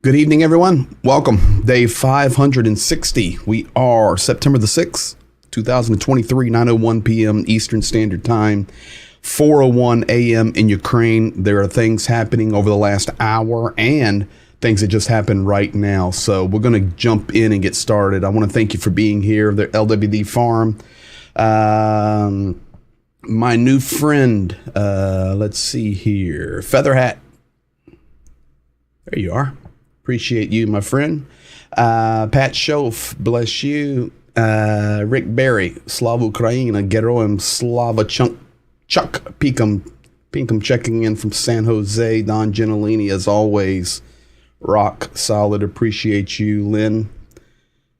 Good evening, everyone. Welcome. Day 560. We are September the 6th, 2023, 9:01 p.m. Eastern Standard Time, 4:01 a.m. in Ukraine. There are things happening over the last hour and things that just happened right now. So we're going to jump in and get started. I want to thank you for being here. The LWD Farm. My new friend, let's see here. Featherhat. There you are. Appreciate you, my friend. Pat Shof, bless you. Rick Berry, Slava Ukraina, Geroim, Slava Chuck Pinkham checking in from San Jose. Don Gentilini, as always, rock solid. Appreciate you, Lynn.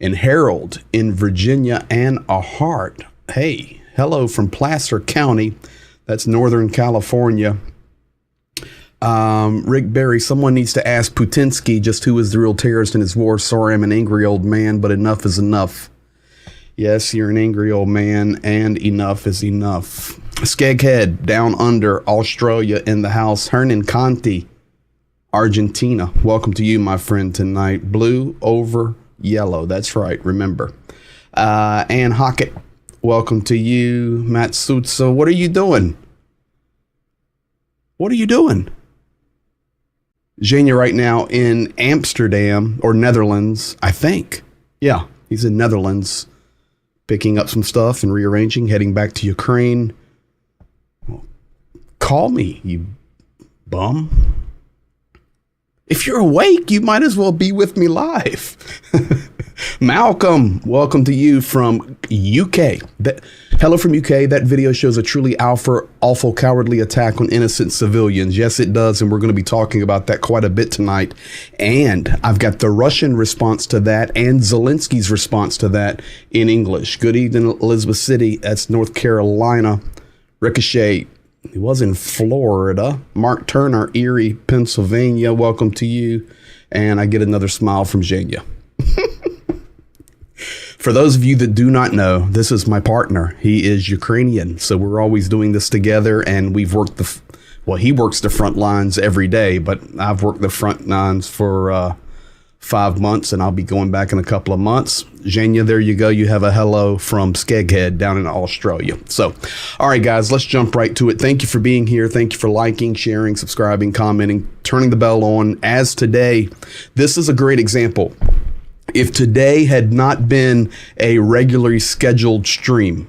And Harold in Virginia and a heart. Hey, hello from Placer County. That's Northern California. Rick Berry, someone needs to ask Putinsky just who is the real terrorist in his war. Sorry, I'm an angry old man, but enough is enough. Yes, you're an angry old man, and enough is enough. Skeghead, down under, Australia in the house. Hernan Conti, Argentina. Welcome to you, my friend, tonight. Blue over yellow. That's right, remember. Ann Hockett, welcome to you. Matsutsa, what are you doing? What are you doing? Zhenya right now in Amsterdam or Netherlands, I think. Yeah, he's in Netherlands picking up some stuff and rearranging, heading back to Ukraine. Well, call me, you bum. If you're awake, you might as well be with me live. Malcolm, welcome to you from UK. Hello from UK. That video shows a truly awful, cowardly attack on innocent civilians. Yes, it does. And we're going to be talking about that quite a bit tonight. And I've got the Russian response to that and Zelensky's response to that in English. Good evening, Elizabeth City. That's North Carolina. Ricochet. He was in Florida. Mark Turner, Erie, Pennsylvania. Welcome to you. And I get another smile from Zhenya. For those of you that do not know, this is my partner. He is Ukrainian. So we're always doing this together. And we've worked he works the front lines every day. But I've worked the front lines for 5 months. And I'll be going back in a couple of months. Zhenya, there you go. You have a hello from Skeghead down in Australia. So, all right, guys, let's jump right to it. Thank you for being here. Thank you for liking, sharing, subscribing, commenting, turning the bell on. As today, this is a great example. If today had not been a regularly scheduled stream,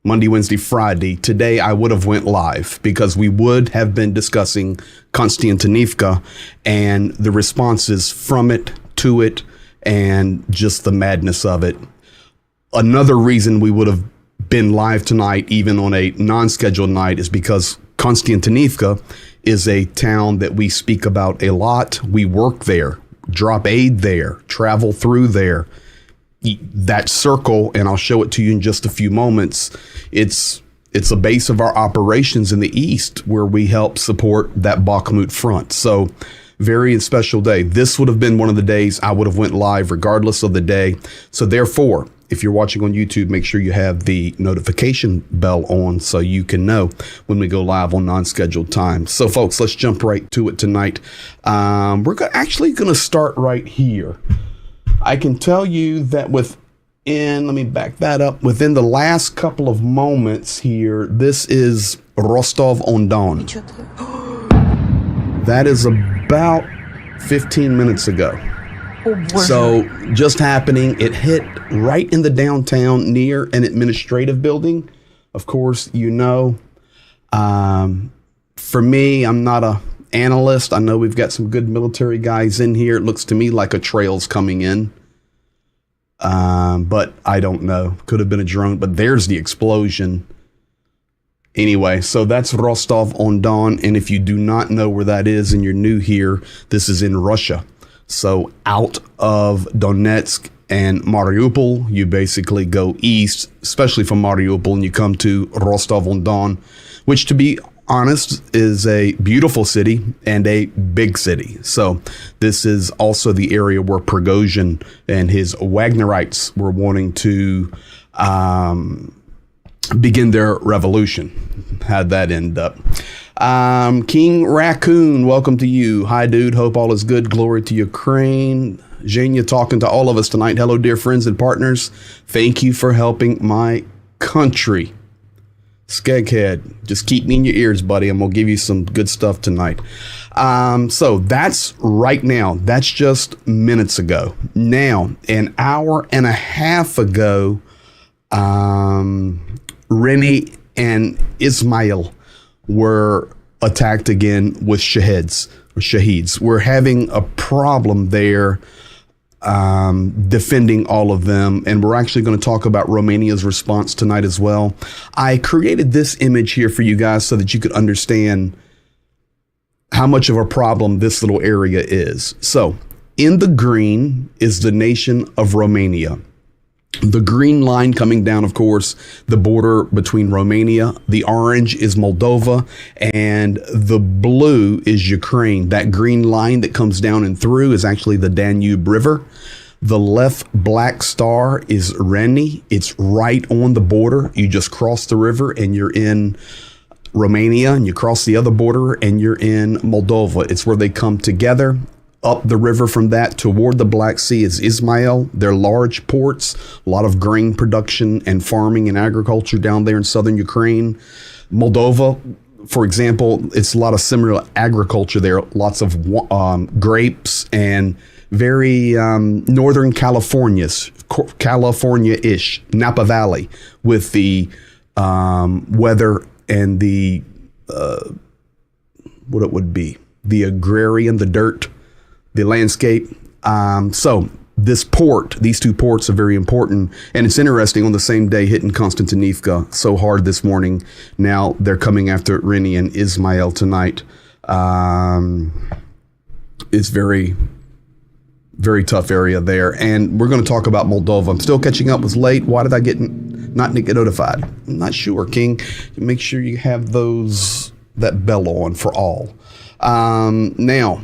Monday, Wednesday, Friday, today I would have went live because we would have been discussing Kostiantynivka and the responses from it, to it, and just the madness of it. Another reason we would have been live tonight, even on a non-scheduled night, is because Kostiantynivka is a town that we speak about a lot. We work there, drop aid there, travel through there. That circle, and I'll show it to you in just a few moments, it's a base of our operations in the east where we help support that Bakhmut front. So very special day. This would have been one of the days I would have went live regardless of the day. So therefore, if you're watching on YouTube, make sure you have the notification bell on so you can know when we go live on non-scheduled time. So folks, let's jump right to it tonight. We're actually going to start right here. I can tell you that let me back that up. Within the last couple of moments here, this is Rostov-on-Don. That is about 15 minutes ago. So just happening, it hit right in the downtown near an administrative building. Of course, you know, for me, I'm not a analyst. I know we've got some good military guys in here. It looks to me like a trail's coming in. But I don't know. Could have been a drone, but there's the explosion. Anyway, so that's Rostov-on-Don. And if you do not know where that is and you're new here, this is in Russia. So out of Donetsk and Mariupol, you basically go east, especially from Mariupol, and you come to Rostov-on-Don, which, to be honest, is a beautiful city and a big city. So this is also the area where Prigozhin and his Wagnerites were wanting to begin their revolution. How'd that end up? King Raccoon, welcome to you. Hi, dude. Hope all is good. Glory to Ukraine. Zhenya talking to all of us tonight. Hello, dear friends and partners. Thank you for helping my country. Skeghead, just keep me in your ears, buddy. I'm going to give you some good stuff tonight. So that's right now. That's just minutes ago. Now, an hour and a half ago, Rennie and Ismail were attacked again with shaheeds. We're having a problem there defending all of them. And we're actually going to talk about Romania's response tonight as well. I created this image here for you guys so that you could understand how much of a problem this little area is. So in the green is the nation of Romania. The green line coming down, of course, the border between Romania. The orange is Moldova, and the blue is Ukraine. That green line that comes down and through is actually the Danube River. The left black star is Reni. It's right on the border. You just cross the river and you're in Romania, and you cross the other border and you're in Moldova. It's where they come together. Up the river from that toward the Black Sea is Ismail. They're large ports, a lot of grain production and farming and agriculture down there in southern Ukraine. Moldova, for example, it's a lot of similar agriculture there, lots of grapes and very northern California-ish, Napa Valley, with the weather and the, what it would be, the agrarian, the dirt, the landscape. So this port, these two ports are very important. And it's interesting, on the same day hitting Constantinifka so hard this morning. Now they're coming after Reni and Ismail tonight. It's very, very tough area there. And we're going to talk about Moldova. I'm still catching up. It was late. Why did I not get notified? I'm not sure, King. Make sure you have that bell on for all. Now,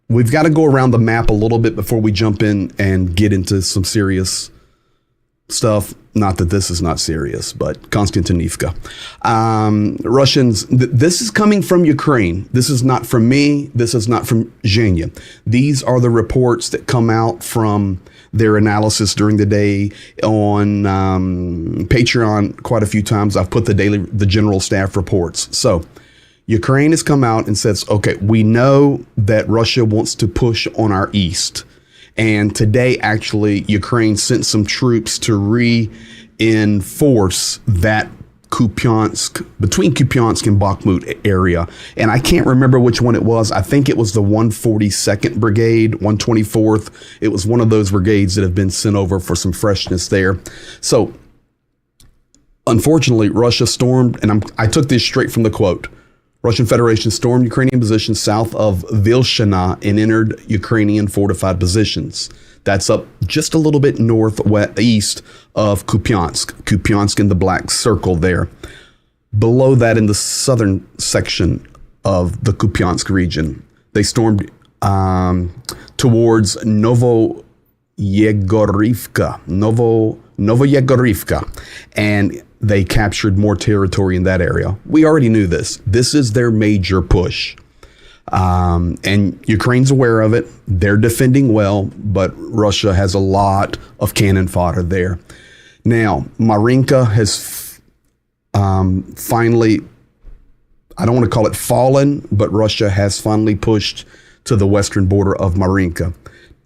we've got to go around the map a little bit before we jump in and get into some serious stuff. Not that this is not serious, but Kostiantynivka. Russians, this is coming from Ukraine. This is not from me. This is not from Zhenya. These are the reports that come out from their analysis during the day on Patreon. Quite a few times I've put the general staff reports. So Ukraine has come out and says, okay, we know that Russia wants to push on our east. And today, actually, Ukraine sent some troops to reinforce that between Kupiansk and Bakhmut area. And I can't remember which one it was. I think it was the 142nd Brigade, 124th. It was one of those brigades that have been sent over for some freshness there. So, unfortunately, Russia stormed, and I took this straight from the quote. Russian Federation stormed Ukrainian positions south of Vilshina and entered Ukrainian fortified positions. That's up just a little bit northeast of Kupiansk. Kupiansk in the black circle there. Below that, in the southern section of the Kupiansk region, they stormed towards Novoyegorivka, and they captured more territory in that area. We already knew this. This is their major push. And Ukraine's aware of it. They're defending well, but Russia has a lot of cannon fodder there. Now, Marinka has finally, I don't want to call it fallen, but Russia has finally pushed to the western border of Marinka.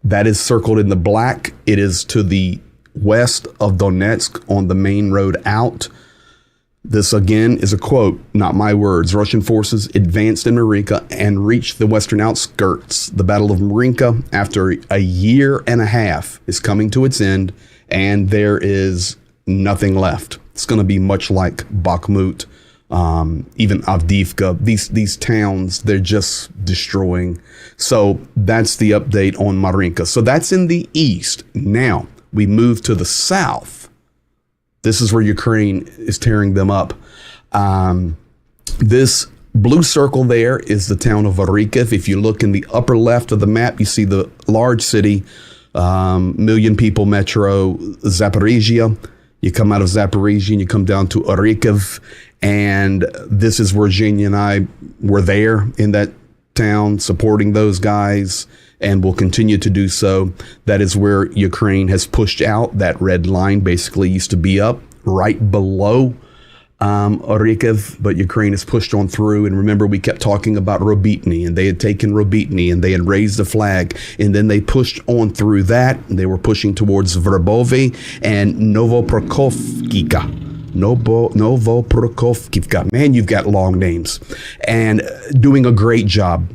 That is circled in the black. It is to the west of Donetsk on the main road out. This again is a quote, not my words. Russian forces advanced in Marinka and reached the western outskirts. The Battle of Marinka, after a year and a half, is coming to its end, and there is nothing left. It's going to be much like Bakhmut, even Avdiivka. These towns, they're just destroying. So that's the update on Marinka. So that's in the east. Now, we move to the south. This is where Ukraine is tearing them up. This blue circle there is the town of Varikov. If you look in the upper left of the map, you see the large city, million people metro, Zaporizhia. You come out of Zaporizhia and you come down to Orikov, and this is where Zhenya and I were there in that town supporting those guys, and will continue to do so. That is where Ukraine has pushed out. That red line basically used to be up right below Orikov, but Ukraine has pushed on through. And remember, we kept talking about Robitny, and they had taken Robitny and they had raised the flag, and then they pushed on through that. And they were pushing towards Verbovi and Novoprokhovkivka. Novoprokhovkivka. Man, you've got long names. And doing a great job.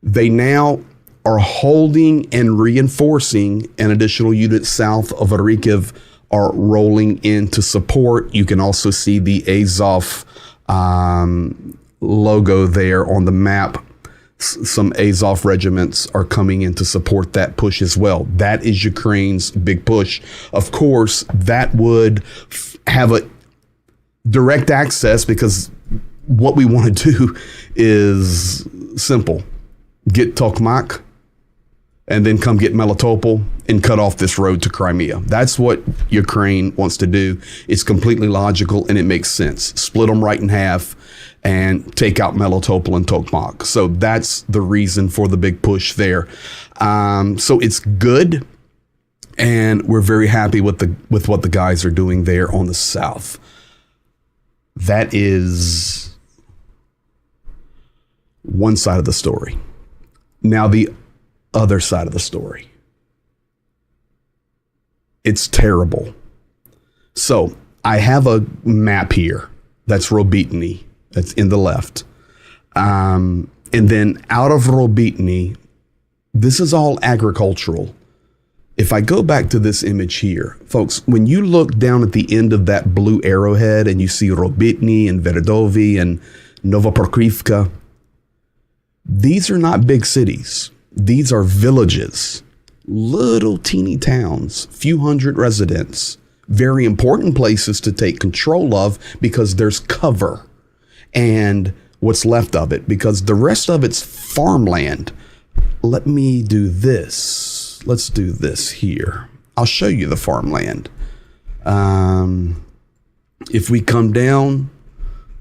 They now are holding and reinforcing. An additional unit south of Orikov are rolling in to support. You can also see the Azov logo there on the map. Some Azov regiments are coming in to support that push as well. That is Ukraine's big push. Of course, that would have a direct access, because what we want to do is simple. Get Tokmak, and then come get Melitopol and cut off this road to Crimea. That's what Ukraine wants to do. It's completely logical and it makes sense. Split them right in half and take out Melitopol and Tokmak. So that's the reason for the big push there. So it's good, and we're very happy with what the guys are doing there on the south. That is one side of the story. Now the other side of the story. It's terrible. So I have a map here. That's Robitny. That's in the left. And then out of Robitny, this is all agricultural. If I go back to this image here, folks, when you look down at the end of that blue arrowhead and you see Robitny and Verdovi and Novoprokhovka, these are not big cities. These are villages, little teeny towns, few hundred residents, very important places to take control of, because there's cover and what's left of it, because the rest of it's farmland. Let me do this. Let's do this here. I'll show you the farmland. If we come down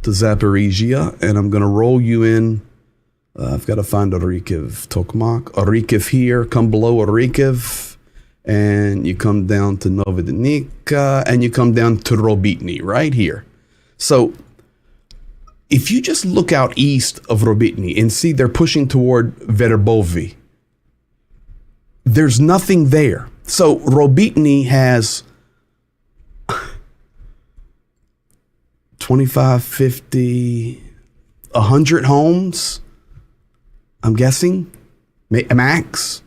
to Zaporizhia, and I'm going to roll you in. I've got to find Orikov, Tokmak. Orikov here, come below Orikov, and you come down to Novodnik, and you come down to Robitny right here. So if you just look out east of Robitny and see they're pushing toward Verbovi, there's nothing there. So Robitny has 25, 50, 100 homes, I'm guessing, max.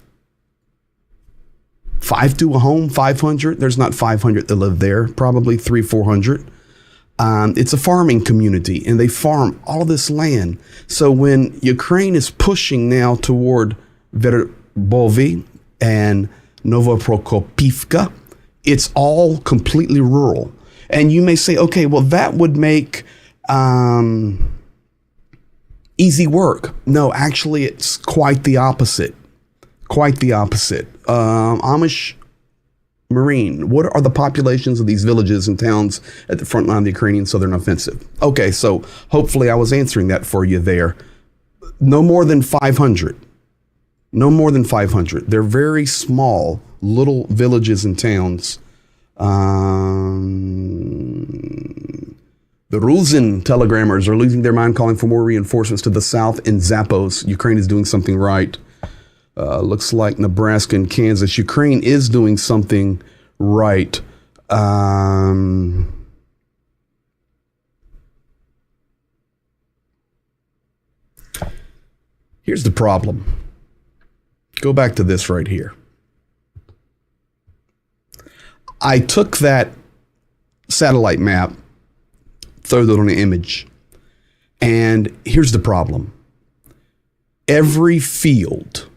5 to a home, 500. There's not 500 that live there, probably 300-400. It's a farming community, and they farm all of this land. So when Ukraine is pushing now toward Verbovi and Novoprokhovkivka, it's all completely rural. And you may say, okay, well, that would make easy work. No, actually, it's quite the opposite. Quite the opposite. Amish Marine, what are the populations of these villages and towns at the front line of the Ukrainian Southern Offensive? Okay, so hopefully I was answering that for you there. No more than 500. No more than 500. They're very small, little villages and towns. The Ruzin telegrammers are losing their mind, calling for more reinforcements to the south in Zappos. Ukraine is doing something right. Looks like Nebraska and Kansas. Ukraine is doing something right. Here's the problem. Go back to this right here. I took that satellite map, throw that on an image, and here's the problem. Every field,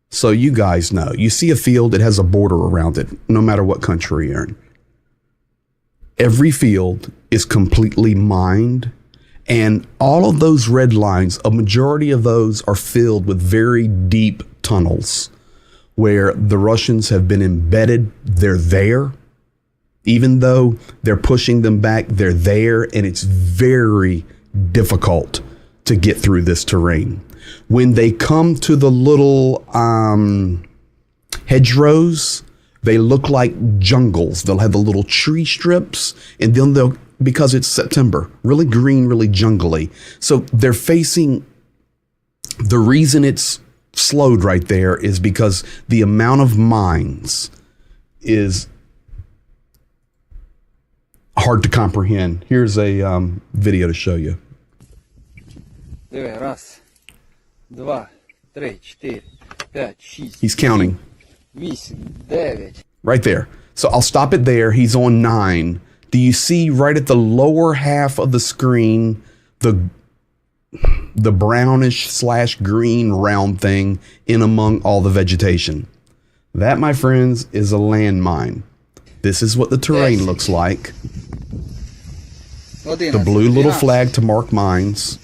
so you guys know, you see a field that has a border around it, no matter what country you're in. Every field is completely mined, and all of those red lines, a majority of those are filled with very deep tunnels where the Russians have been embedded. They're there. Even though they're pushing them back, they're there, and it's very difficult to get through this terrain. When they come to the little hedgerows, they look like jungles. They'll have the little tree strips, and then they'll, because it's September, really green, really jungly. So they're facing, the reason it's slowed right there is because the amount of mines is hard to comprehend. Here's a video to show you. Раз, два, три, четыре, пять, шесть. He's counting. 8, 9. Right there. So I'll stop it there. He's on 9. Do you see right at the lower half of the screen the brownish / green round thing in among all the vegetation? That, my friends, is a landmine. This is what the terrain looks like. The blue little flag to mark mines.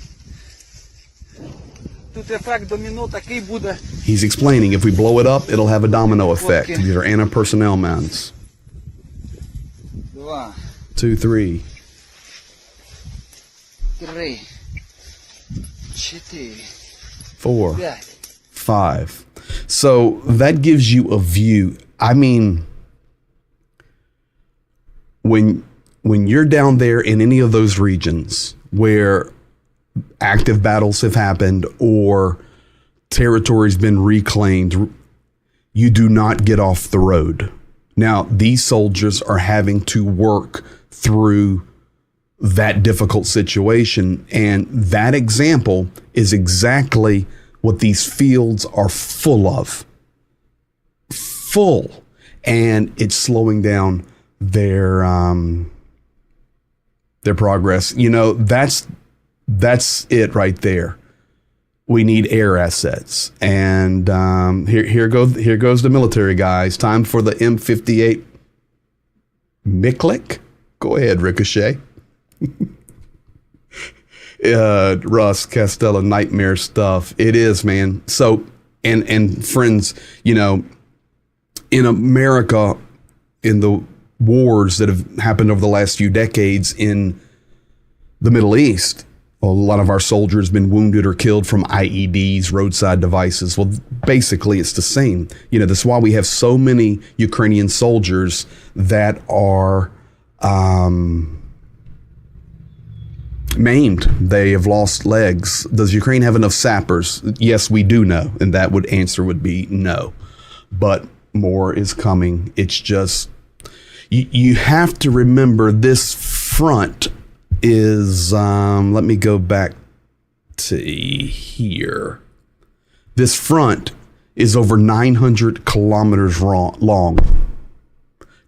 He's explaining if we blow it up, it'll have a domino effect. These are anti-personnel mines. 2, 3. 4, 5. So that gives you a view. I mean, when you're down there in any of those regions where active battles have happened or territory's been reclaimed, you do not get off the road. Now, these soldiers are having to work through that difficult situation, and that example is exactly what these fields are full of. Full. And it's slowing down their progress. You know, that's it right there. We need air assets, and here goes the military guys. Time for the M58 Miklik. Go ahead, Ricochet. Russ Costello, nightmare stuff. It is, man. So, and friends, you know, in America, in the wars that have happened over the last few decades in the Middle East, a lot of our soldiers have been wounded or killed from IEDs, roadside devices. Well, basically, it's the same. You know, that's why we have so many Ukrainian soldiers that are maimed. They have lost legs. Does Ukraine have enough sappers? Yes, we do know. And that answer would be no. But more is coming. It's just, you have to remember this front is, let me go back to here. This front is over 900 kilometers long.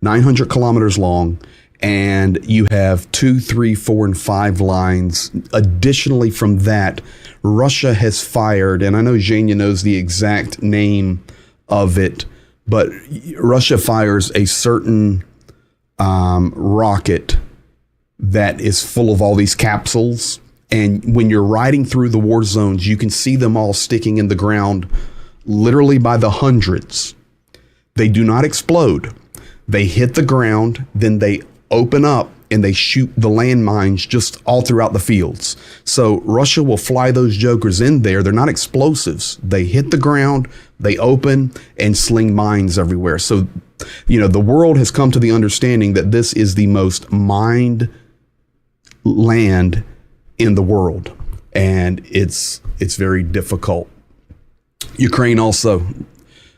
900 kilometers long. And you have 2, 3, 4, and 5 lines. Additionally from that, Russia has fired, and I know Zhenya knows the exact name of it, but Russia fires a certain rocket that is full of all these capsules. And when you're riding through the war zones, you can see them all sticking in the ground literally by the hundreds. They do not explode. They hit the ground, then they open up and they shoot the landmines just all throughout the fields. So Russia will fly those jokers in there. They're not explosives. They hit the ground, they open and sling mines everywhere. So, you know, the world has come to the understanding that this is the most mined land in the world. And it's very difficult. Ukraine also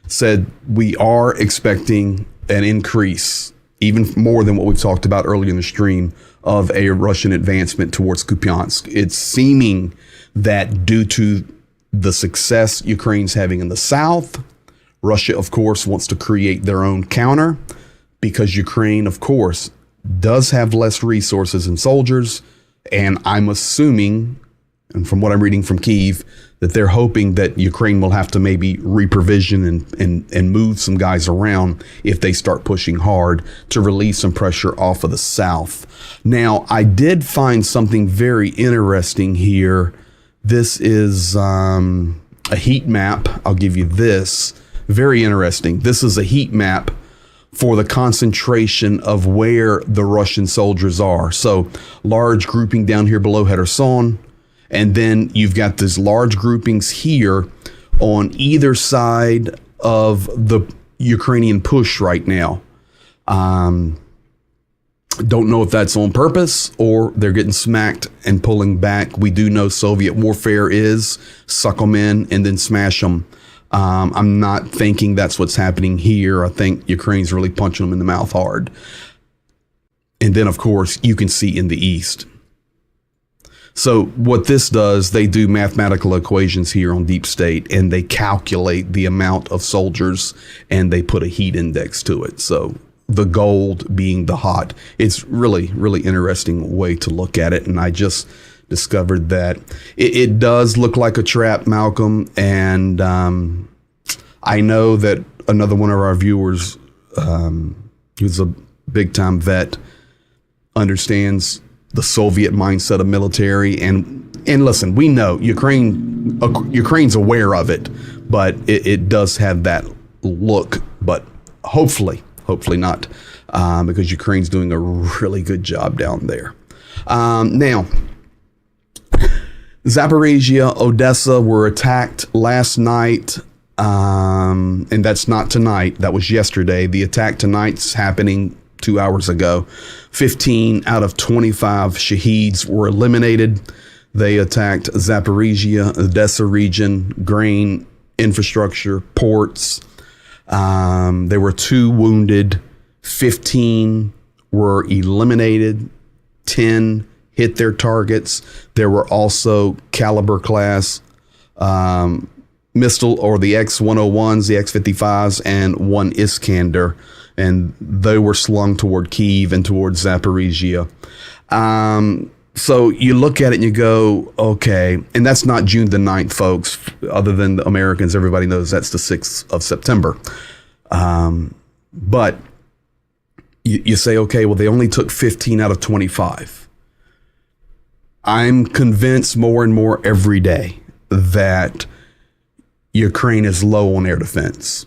said we are expecting an increase, even more than what we've talked about earlier in the stream, of a Russian advancement towards Kupiansk. It's seeming that due to the success Ukraine's having in the south, Russia, of course, wants to create their own counter, because Ukraine, of course, does have less resources and soldiers. And I'm assuming, and from what I'm reading from Kyiv, that they're hoping that Ukraine will have to maybe reprovision and move some guys around if they start pushing hard to relieve some pressure off of the south. Now, I did find something very interesting here. This is a heat map. I'll give you this. Very interesting. This is a heat map for the concentration of where the Russian soldiers are. So large grouping down here below Kherson, and then you've got these large groupings here on either side of the Ukrainian push right now. Don't know if that's on purpose or they're getting smacked and pulling back. We do know Soviet warfare is suck them in and then smash them. I'm not thinking that's what's happening here. I think Ukraine's really punching them in the mouth hard. And then, of course, you can see in the east. So what this does, they do mathematical equations here on Deep State, and they calculate the amount of soldiers, and they put a heat index to it. So the gold being the hot. It's really, really interesting way to look at it. And I just discovered that it does look like a trap, Malcolm. And I know that another one of our viewers, who's a big time vet, understands the Soviet mindset of military. And listen, we know Ukraine's aware of it, but it does have that look. But hopefully not, because Ukraine's doing a really good job down there. Now, Zaporizhia, Odessa were attacked last night, and that's not tonight. That was yesterday. The attack tonight's happening 2 hours ago. 15 out of 25 shaheeds were eliminated. They attacked Zaporizhia, Odessa region, grain, infrastructure, ports. There were 2 wounded, 15 were eliminated, 10 hit their targets. There were also Caliber class missile, or the X-101s, the X-55s, and 1 Iskander, and they were slung toward Kyiv and towards Zaporizhia. So you look at it and you go, okay, and that's not June the 9th, folks. Other than the Americans, everybody knows that's the 6th of September. But you say, okay, well, they only took 15 out of 25. I'm convinced more and more every day that Ukraine is low on air defense.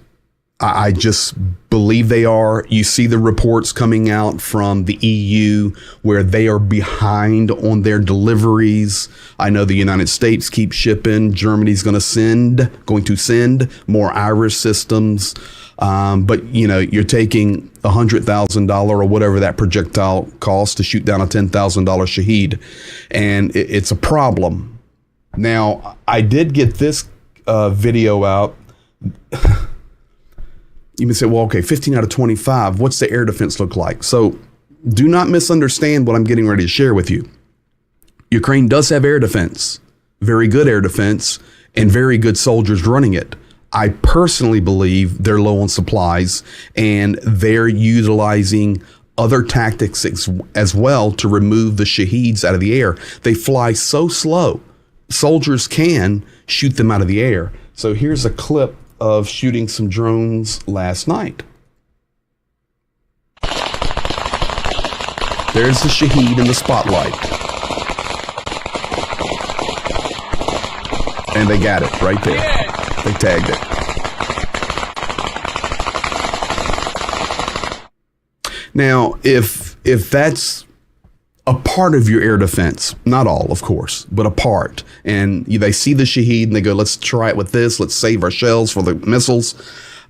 I just believe they are. You see the reports coming out from the EU where they are behind on their deliveries. I know the United States keeps shipping. Germany's going to send more Irish systems. But, you know, you're taking $100,000 or whatever that projectile costs to shoot down a $10,000 Shaheed. And it's a problem. Now, I did get this video out. You may say, well, okay, 15 out of 25, what's the air defense look like? So do not misunderstand what I'm getting ready to share with you. Ukraine does have air defense, very good air defense, and very good soldiers running it. I personally believe they're low on supplies, and they're utilizing other tactics as well to remove the Shaheeds out of the air. They fly so slow, soldiers can shoot them out of the air. So here's a clip of shooting some drones last night. There's the Shaheed in the spotlight. And they got it right there. They tagged it. Now, if that's a part of your air defense, not all, of course, but a part, and they see the Shaheed and they go, let's try it with this, let's save our shells for the missiles,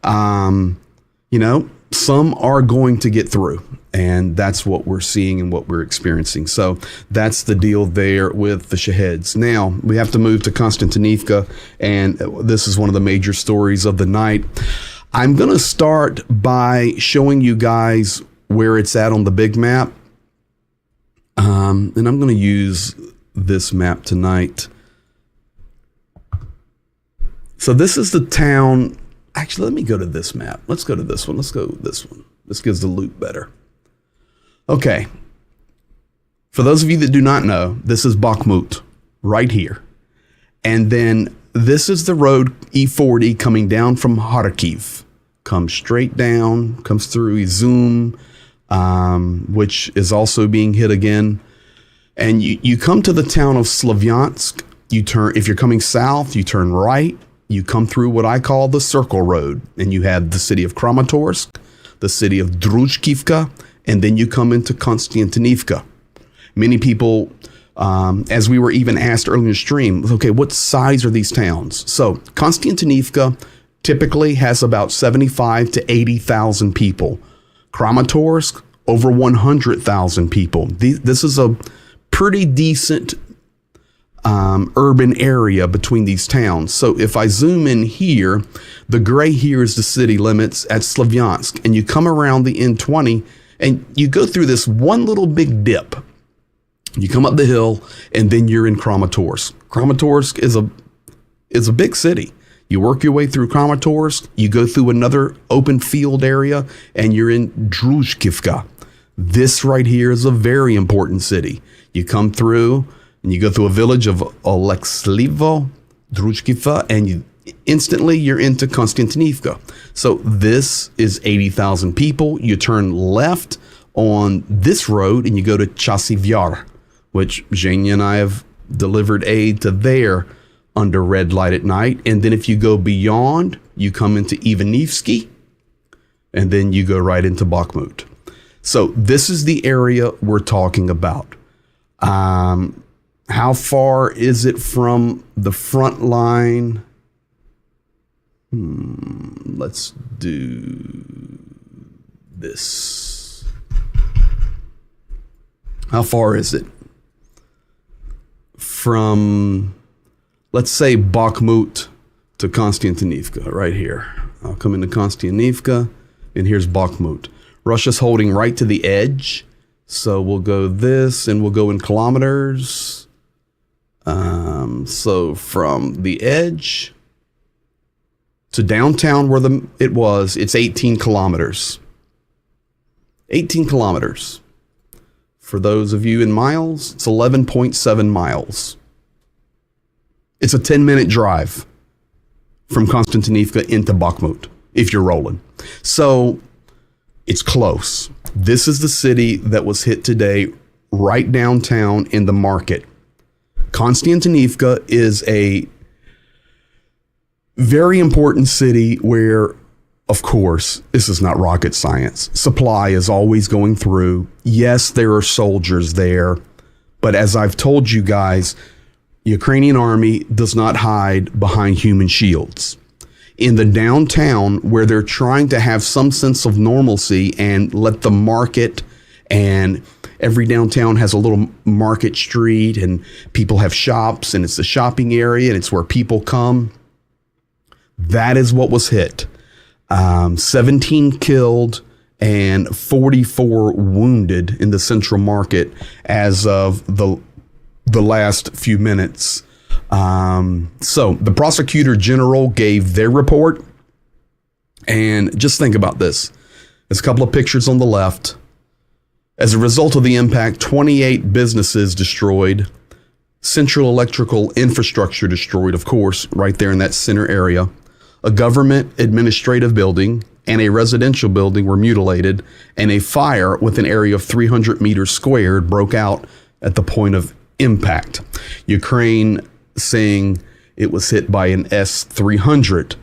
you know, some are going to get through, and that's what we're seeing and what we're experiencing. So that's the deal there with the Shaheeds. Now, we have to move to Constantinifka, and this is one of the major stories of the night. I'm going to start by showing you guys where it's at on the big map. And I'm going to use this map tonight. So this is the town. Actually, let me go to this map. Let's go to this one. Let's go with this one. This gives the loop better. Okay. For those of you that do not know, this is Bakhmut right here. And then this is the road E40 coming down from Kharkiv. Comes straight down, comes through Izum, which is also being hit again. And you come to the town of Slavyansk. You turn, if you're coming south, you turn right. You come through what I call the Circle Road, and you have the city of Kramatorsk, the city of Druzhkivka, and then you come into Kostiantynivka. Many people, as we were even asked earlier in the stream, okay, what size are these towns? So Konstantinivka typically has about 75 to 80,000 people. Kramatorsk, over 100,000 people. This is a pretty decent urban area between these towns. So if I zoom in here, the gray here is the city limits at Slavyansk, and you come around the N20 and you go through this one little big dip. You come up the hill and then you're in Kramatorsk. Kramatorsk is a big city. You work your way through Kramatorsk, you go through another open field area, and you're in Druzhkivka. This right here is a very important city. You come through and you go through a village of Olekslivo, Druzhkivka, and instantly you're into Konstantinivka. So this is 80,000 people. You turn left on this road and you go to Chasiv Yar, which Zhenya and I have delivered aid to there under red light at night. And then if you go beyond, you come into Ivanivsky, and then you go right into Bakhmut. So this is the area we're talking about. How far is it from the front line? Let's do this. How far is it from, let's say, Bakhmut to Konstantinivka right here? I'll come into Konstantinivka, and here's Bakhmut. Russia's holding right to the edge. So we'll go this, and we'll go in kilometers. So from the edge to downtown where it's 18 kilometers. 18 kilometers. For those of you in miles, it's 11.7 miles. It's a 10-minute drive from Konstantinivka into Bakhmut, if you're rolling. So it's close. This is the city that was hit today, right downtown in the market. Konstantinivka is a very important city where, of course, this is not rocket science. Supply is always going through. Yes, there are soldiers there, but as I've told you guys, the Ukrainian army does not hide behind human shields. In the downtown, where they're trying to have some sense of normalcy and let the market, and every downtown has a little market street and people have shops and it's the shopping area and it's where people come. That is what was hit. 17 killed and 44 wounded in the central market as of the last few minutes. So the prosecutor general gave their report, and just think about this. There's a couple of pictures on the left. As a result of the impact, 28 businesses destroyed, central electrical infrastructure destroyed, of course, right there in that center area. A government administrative building and a residential building were mutilated, and a fire with an area of 300 meters squared broke out at the point of impact. Ukraine saying it was hit by an S-300.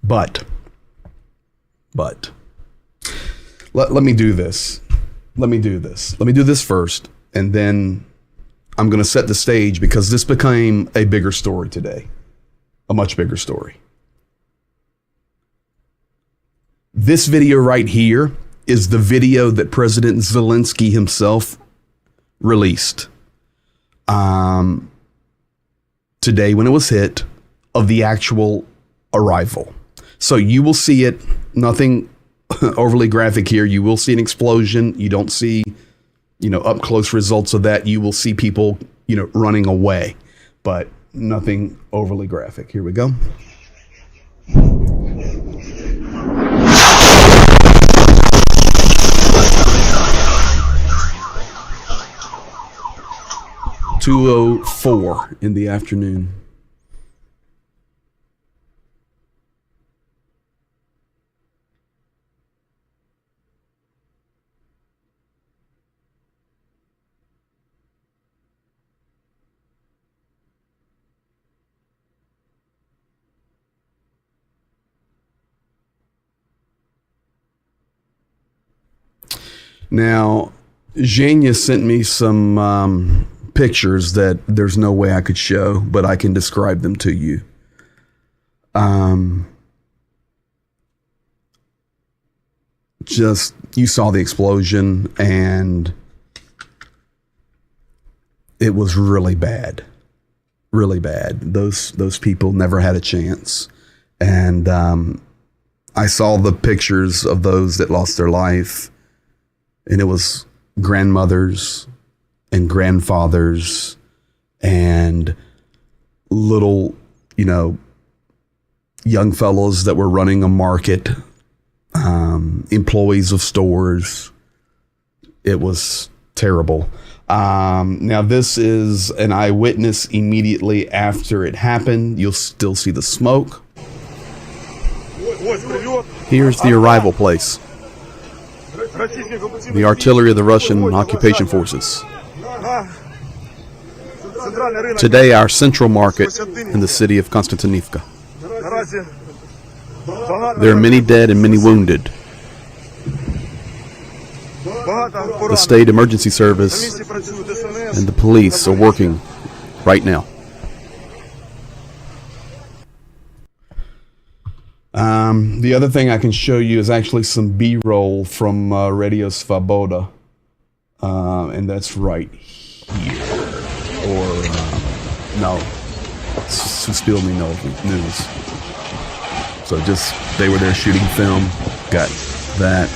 But let me do this. Let me do this first, and then I'm going to set the stage, because this became a bigger story today, a much bigger story. This video right here is the video that President Zelenskyy himself released today when it was hit, of the actual arrival. So you will see it, nothing overly graphic here. You will see an explosion. You don't see, up close results of that. You will see people, running away, but nothing overly graphic. Here we go. (2:04 in the afternoon). Now, Zhenya sent me some pictures that there's no way I could show, but I can describe them to you. Just, you saw the explosion, and it was really bad. Really bad. Those people never had a chance. And I saw the pictures of those that lost their life, and it was grandmothers and grandfathers and little, young fellows that were running a market, employees of stores. It was terrible. Now, this is an eyewitness immediately after it happened. You'll still see the smoke. Here's the arrival place. The artillery of the Russian occupation forces. Today, our central market in the city of Constantinifka. There are many dead and many wounded. The state emergency service and the police are working right now. The other thing I can show you is actually some B-roll from Radio Svoboda, and that's right here. Or no, Suspilny News. So they were there shooting film. Got that.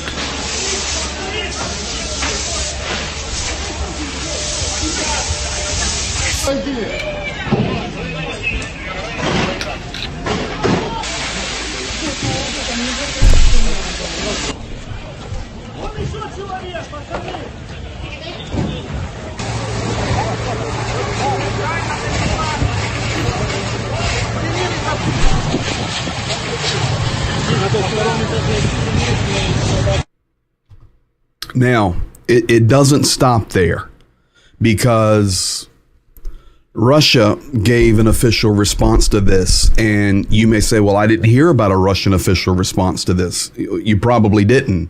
Now, it doesn't stop there, because Russia gave an official response to this, and you may say, well, I didn't hear about a Russian official response to this. You probably didn't,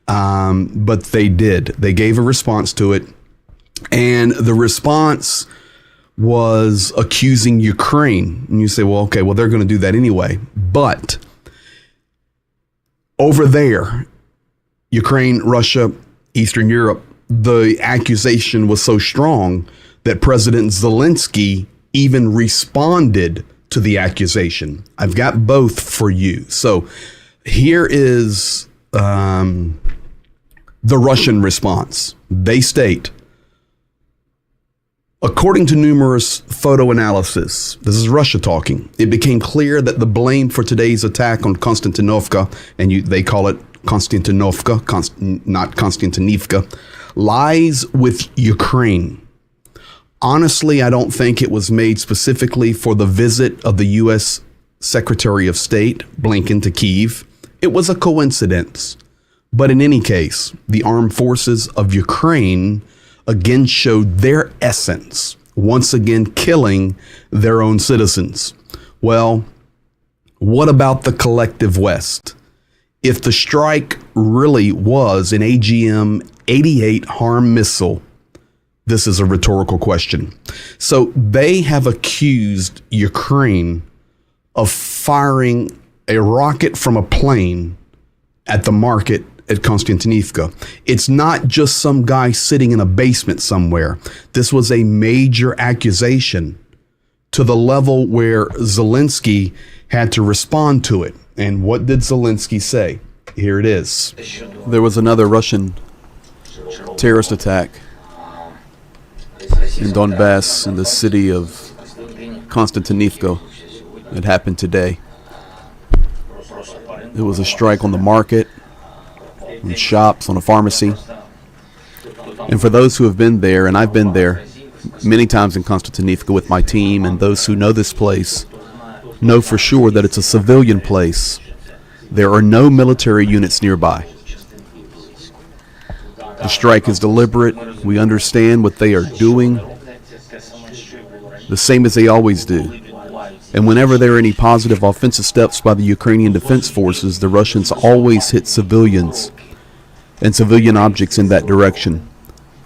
but they did. They gave a response to it, and the response was accusing Ukraine. And you say, well, okay, well, they're going to do that anyway. But over there, Ukraine, Russia, Eastern Europe, the accusation was so strong that President Zelenskyy even responded to the accusation. I've got both for you. So here is the Russian response. They state, according to numerous photo analysis, this is Russia talking, it became clear that the blame for today's attack on Kostiantynivka, and they call it Kostiantynivka, not Konstantinivka, lies with Ukraine. Honestly, I don't think it was made specifically for the visit of the U.S. Secretary of State, Blinken, to Kyiv. It was a coincidence. But in any case, the armed forces of Ukraine again showed their essence, once again killing their own citizens. Well, what about the collective West? If the strike really was an AGM-88 harm missile, this is a rhetorical question. So they have accused Ukraine of firing a rocket from a plane at the market at Konstantinivka. It's not just some guy sitting in a basement somewhere. This was a major accusation to the level where Zelenskyy had to respond to it. And what did Zelenskyy say? Here it is. There was another Russian terrorist attack in Donbass, in the city of Constantinifka. It happened today. There was a strike on the market, on shops, on a pharmacy. And for those who have been there, and I've been there many times in Constantinifka with my team, and those who know this place know for sure that it's a civilian place. There are no military units nearby. The strike is deliberate. We understand what they are doing, the same as they always do. And whenever there are any positive offensive steps by the Ukrainian defense forces, the Russians always hit civilians and civilian objects in that direction,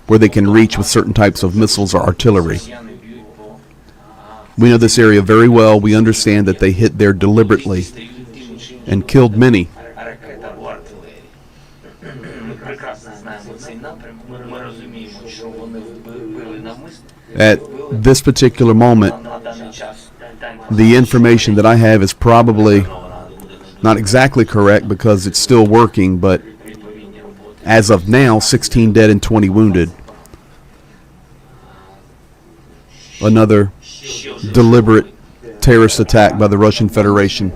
where they can reach with certain types of missiles or artillery. We know this area very well. We understand that they hit there deliberately and killed many. At this particular moment, the information that I have is probably not exactly correct because it's still working, but as of now, 16 dead and 20 wounded. Another deliberate terrorist attack by the Russian Federation.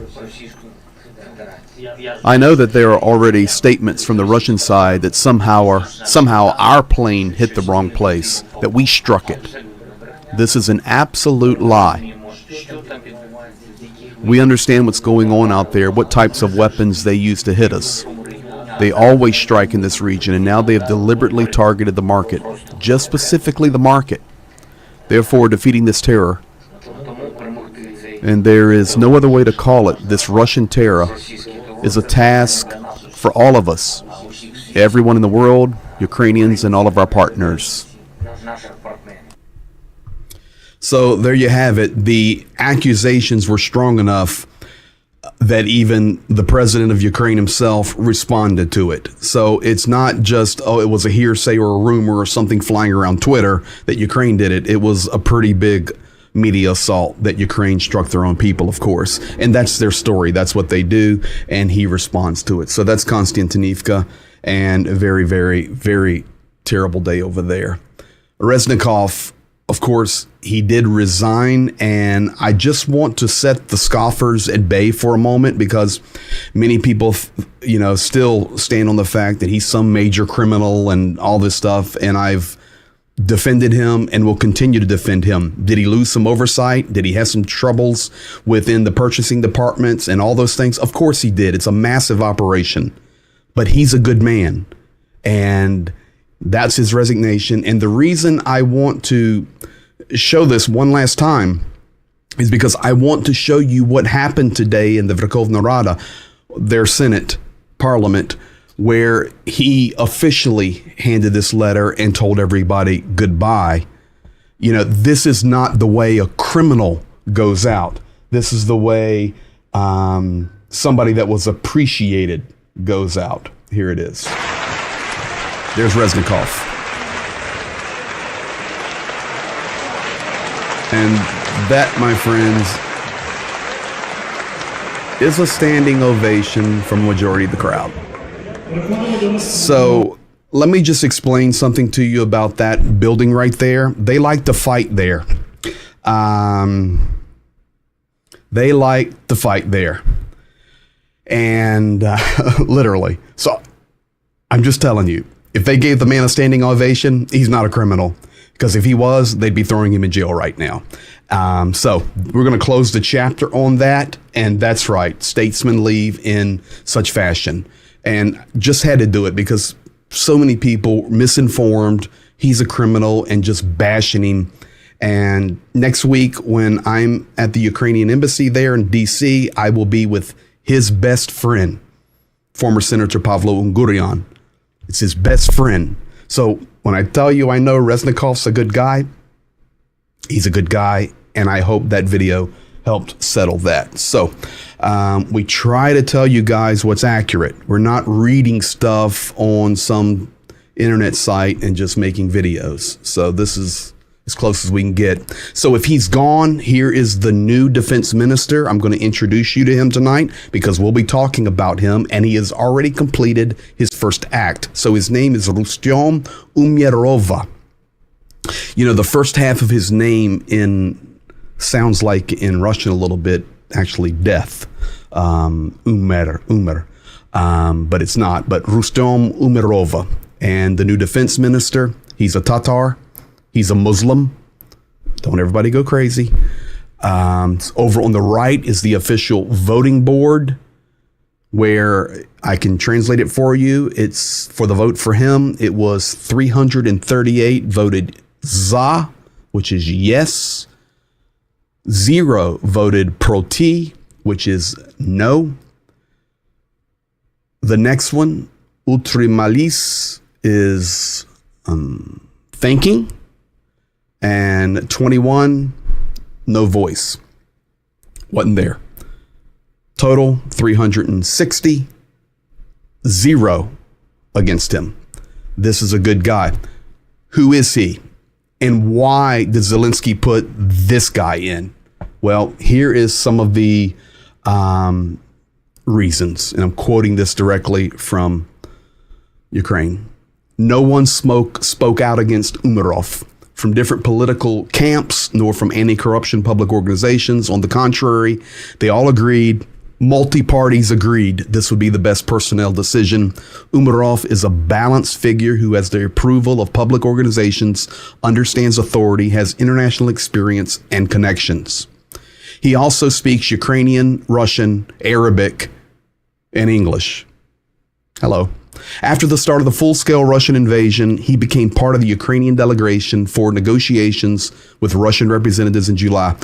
I know that there are already statements from the Russian side that somehow our plane hit the wrong place, that we struck it. This is an absolute lie. We understand what's going on out there, what types of weapons they use to hit us. They always strike in this region, and now they have deliberately targeted the market, just specifically the market, therefore defeating this terror. And there is no other way to call it. This Russian terror is a task for all of us, everyone in the world, Ukrainians, and all of our partners. So there you have it. The accusations were strong enough that even the president of Ukraine himself responded to it. So it's not just, oh, it was a hearsay or a rumor or something flying around Twitter that Ukraine did it. It was a pretty big media assault that Ukraine struck their own people, of course. And that's their story. That's what they do. And he responds to it. So that's Kostiantynivka, and a very, very, very terrible day over there. Reznikov, of course, he did resign, and I just want to set the scoffers at bay for a moment, because many people, still stand on the fact that he's some major criminal and all this stuff, and I've defended him and will continue to defend him. Did he lose some oversight? Did he have some troubles within the purchasing departments and all those things? Of course he did. It's a massive operation, but he's a good man, and that's his resignation. And the reason I want to show this one last time is because I want to show you what happened today in the Verkhovna Rada, their Senate Parliament, where he officially handed this letter and told everybody goodbye. This is not the way a criminal goes out. This is the way somebody that was appreciated goes out. Here it is. There's Reznikov. And that, my friends, is a standing ovation from the majority of the crowd. So let me just explain something to you about that building right there. They like to fight there. They like to fight there. And literally. So I'm just telling you, if they gave the man a standing ovation, he's not a criminal. Because if he was, they'd be throwing him in jail right now. So we're going to close the chapter on that. And that's right. Statesmen leave in such fashion. And just had to do it because so many people misinformed. He's a criminal and just bashing him. And next week, when I'm at the Ukrainian embassy there in D.C., I will be with his best friend, former Senator Pavlo Ungurian. It's his best friend. So when I tell you I know Reznikov's a good guy, he's a good guy. And I hope that video helped settle that. So we try to tell you guys what's accurate. We're not reading stuff on some internet site and just making videos. So this is as close as we can get. So if he's gone, here is the new defense minister. I'm going to introduce you to him tonight because we'll be talking about him, and he has already completed his first act. So his name is Rustem Umerova. The first half of his name sounds like in Russian a little bit, actually death. Umer. But it's not. But Rustem Umerova. And the new defense minister, he's a Tatar. He's a Muslim. Don't everybody go crazy. Over on the right is the official voting board, where I can translate it for you. It's for the vote for him. It was 338 voted za, which is yes. 0 voted proti, which is no. The next one Utrimalis is thinking, and 21, no voice. Wasn't there. Total 360, 0 against him. This is a good guy. Who is he? And why did Zelenskyy put this guy in? Well, here is some of the reasons, and I'm quoting this directly from Ukraine. No one spoke out against Umarov from different political camps, nor from anti-corruption public organizations. On the contrary, they all agreed, multi-parties agreed, this would be the best personnel decision. Umarov is a balanced figure who has the approval of public organizations, understands authority, has international experience and connections. He also speaks Ukrainian, Russian, Arabic, and English. Hello. After the start of the full-scale Russian invasion, he became part of the Ukrainian delegation for negotiations with Russian representatives in July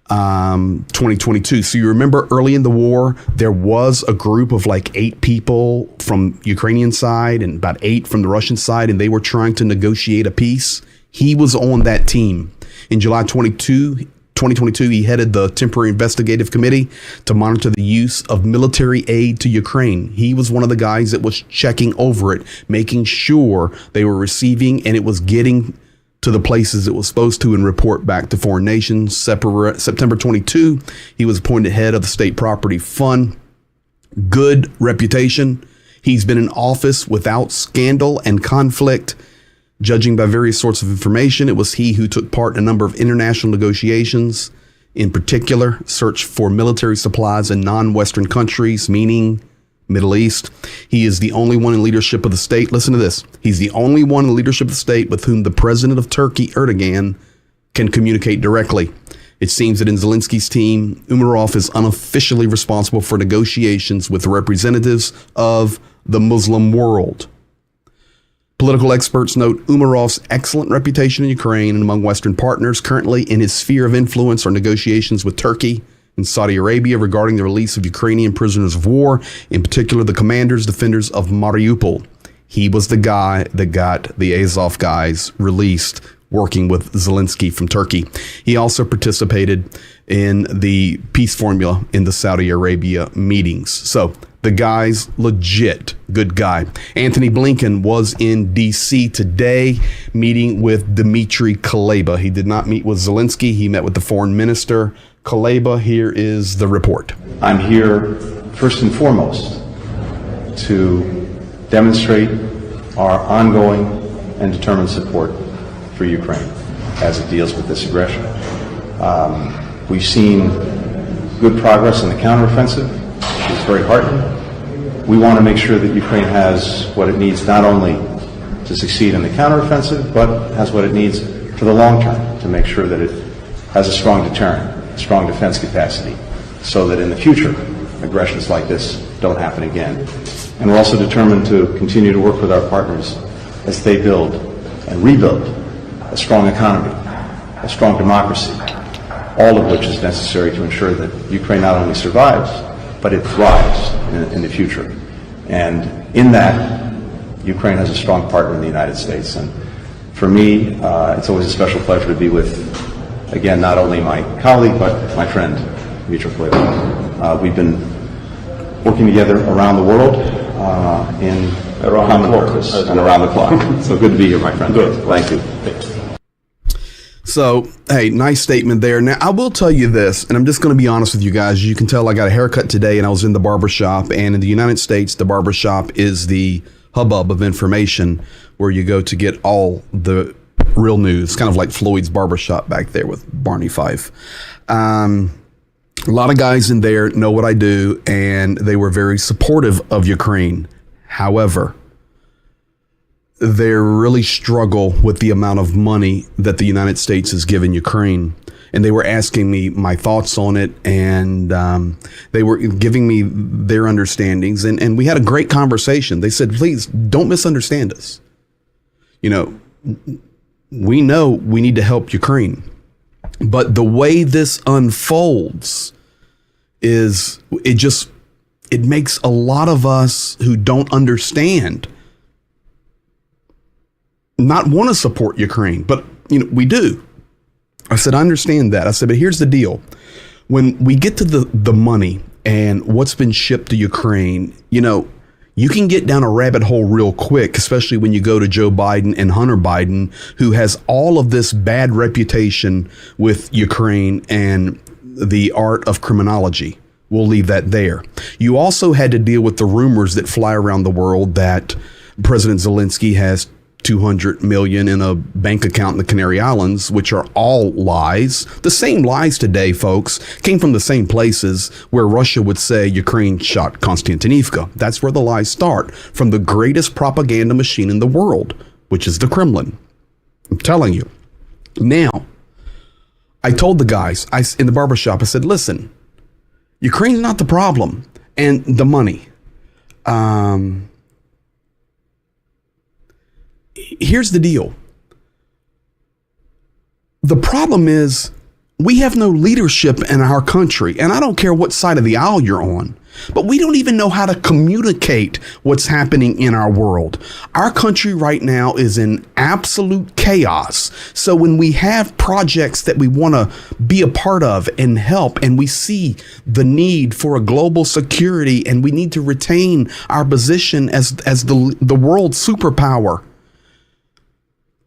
2022. So you remember early in the war, there was a group of like 8 people from Ukrainian side and about 8 from the Russian side, and they were trying to negotiate a peace. He was on that team. In July 2022, he headed the temporary investigative committee to monitor the use of military aid to Ukraine. He was one of the guys that was checking over it, making sure they were receiving and it was getting to the places it was supposed to and report back to foreign nations. September 22, he was appointed head of the State Property Fund. Good reputation. He's been in office without scandal and conflict. Judging by various sorts of information, it was he who took part in a number of international negotiations, in particular, search for military supplies in non-Western countries, meaning Middle East. He is the only one in leadership of the state. Listen to this. He's the only one in leadership of the state with whom the president of Turkey, Erdogan, can communicate directly. It seems that in Zelenskyy's team, Umarov is unofficially responsible for negotiations with representatives of the Muslim world. Political experts note Umarov's excellent reputation in Ukraine and among Western partners. Currently in his sphere of influence are negotiations with Turkey and Saudi Arabia regarding the release of Ukrainian prisoners of war, in particular the defenders of Mariupol. He was the guy that got the Azov guys released, working with Zelenskyy from Turkey. He also participated in the peace formula in the Saudi Arabia meetings. So the guy's legit good guy. Antony Blinken was in D.C. today meeting with Dmitry Kuleba. He did not meet with Zelenskyy. He met with the foreign minister. Kuleba, here is the report. I'm here first and foremost to demonstrate our ongoing and determined support for Ukraine as it deals with this aggression. We've seen good progress in the counteroffensive. It's very heartening. We want to make sure that Ukraine has what it needs not only to succeed in the counteroffensive, but has what it needs for the long term to make sure that it has a strong deterrent, a strong defense capacity, so that in the future, aggressions like this don't happen again. And we're also determined to continue to work with our partners as they build and rebuild a strong economy, a strong democracy, all of which is necessary to ensure that Ukraine not only survives, but it thrives in the future. And in that, Ukraine has a strong partner in the United States. And for me, it's always a special pleasure to be with, again, not only my colleague, but my friend, Dmitry Kuleba. We've been working together around the world in common purpose and around the clock. So good to be here, my friend. Good. Thank you. So, hey, nice statement there. Now, I will tell you this, and I'm just going to be honest with you guys. You can tell I got a haircut today, and I was in the barbershop. And in the United States, the barbershop is the hubbub of information where you go to get all the real news, kind of like Floyd's barbershop back there with Barney Fife. A lot of guys in there know what I do, and they were very supportive of Ukraine. However, they really struggle with the amount of money that the United States has given Ukraine. And they were asking me my thoughts on it, and they were giving me their understandings. And we had a great conversation. They said, please don't misunderstand us. You know we need to help Ukraine. But the way this unfolds is it just it makes a lot of us who don't understand not want to support Ukraine, but we do. I said, I understand that. I said, but here's the deal. When we get to the money and what's been shipped to Ukraine, you can get down a rabbit hole real quick, especially when you go to Joe Biden and Hunter Biden, who has all of this bad reputation with Ukraine and the art of criminology. We'll leave that there. You also had to deal with the rumors that fly around the world that President Zelenskyy has 200 million in a bank account in the Canary Islands, which are all lies. The same lies today, folks, came from the same places where Russia would say Ukraine shot Kostiantynivka. That's where the lies start, from the greatest propaganda machine in the world, which is the Kremlin. I'm telling you. Now, I told the guys in the barbershop, I said, listen, Ukraine's not the problem, and the money. Here's the deal. The problem is we have no leadership in our country, and I don't care what side of the aisle you're on, but we don't even know how to communicate what's happening in our world. Our country right now is in absolute chaos. So when we have projects that we want to be a part of and help, and we see the need for a global security, and we need to retain our position as the world superpower,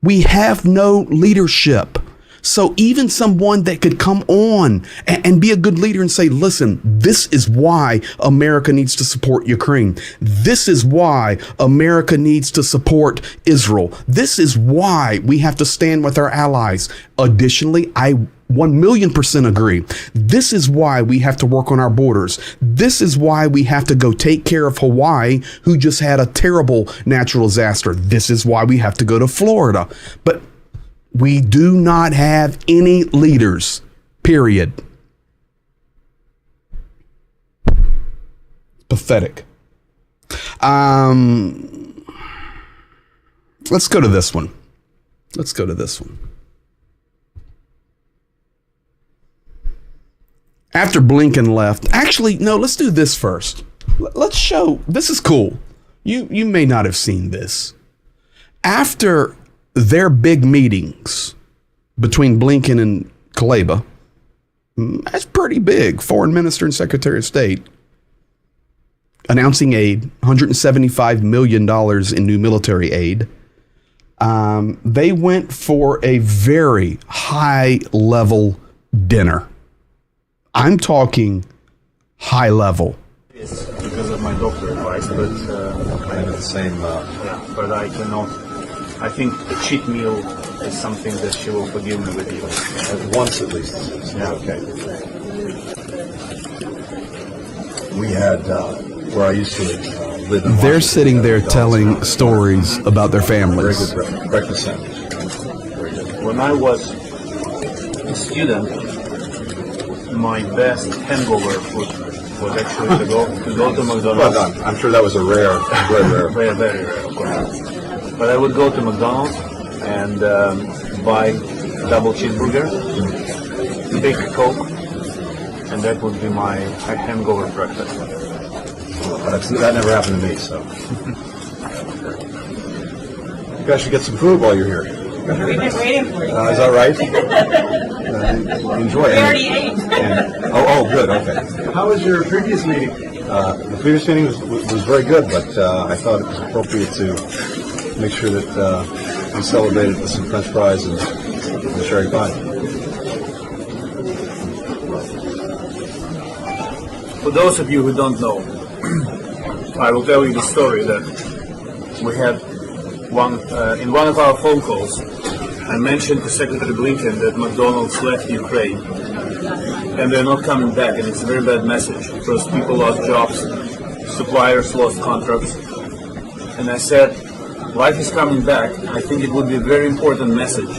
we have no leadership. So even someone that could come on and be a good leader and say, listen, this is why America needs to support Ukraine. This is why America needs to support Israel. This is why we have to stand with our allies. Additionally, I 1,000,000% agree. This is why we have to work on our borders. This is why we have to go take care of Hawaii, who just had a terrible natural disaster. This is why we have to go to Florida. But we do not have any leaders, period. Pathetic. Let's go to this one. After Blinken left, actually, no, let's do this first. Let's show, this is cool. You may not have seen this. After their big meetings between Blinken and Kuleba, that's pretty big, Foreign Minister and Secretary of State, announcing aid, $175 million in new military aid. They went for a very high-level dinner. I'm talking high level. It's because of my doctor advice, but I have the same. But I cannot. I think a cheat meal is something that she will forgive me with you. Once at least. Yeah. Okay. We had where I used to live. In They're sitting there telling stories about their families. Very good breakfast sandwich. Very good. When I was a student, my best hangover food was actually to go to McDonald's. Well done. I'm sure that was a rare, very rare. Very, very rare, of course. But I would go to McDonald's and buy double cheeseburger, big Coke, and that would be my hangover breakfast. That never happened to me, so. You guys should get some food while you're here. We've been waiting for you. Is that right? Enjoy it. We already ate. Oh, good, okay. How was your previous meeting? The previous meeting was very good, but I thought it was appropriate to make sure that we celebrated with some French fries and cherry pie. For those of you who don't know, I will tell you the story that we had in one of our phone calls. I mentioned to Secretary Blinken that McDonald's left Ukraine and they're not coming back, and it's a very bad message because people lost jobs, suppliers lost contracts. And I said, life is coming back. I think it would be a very important message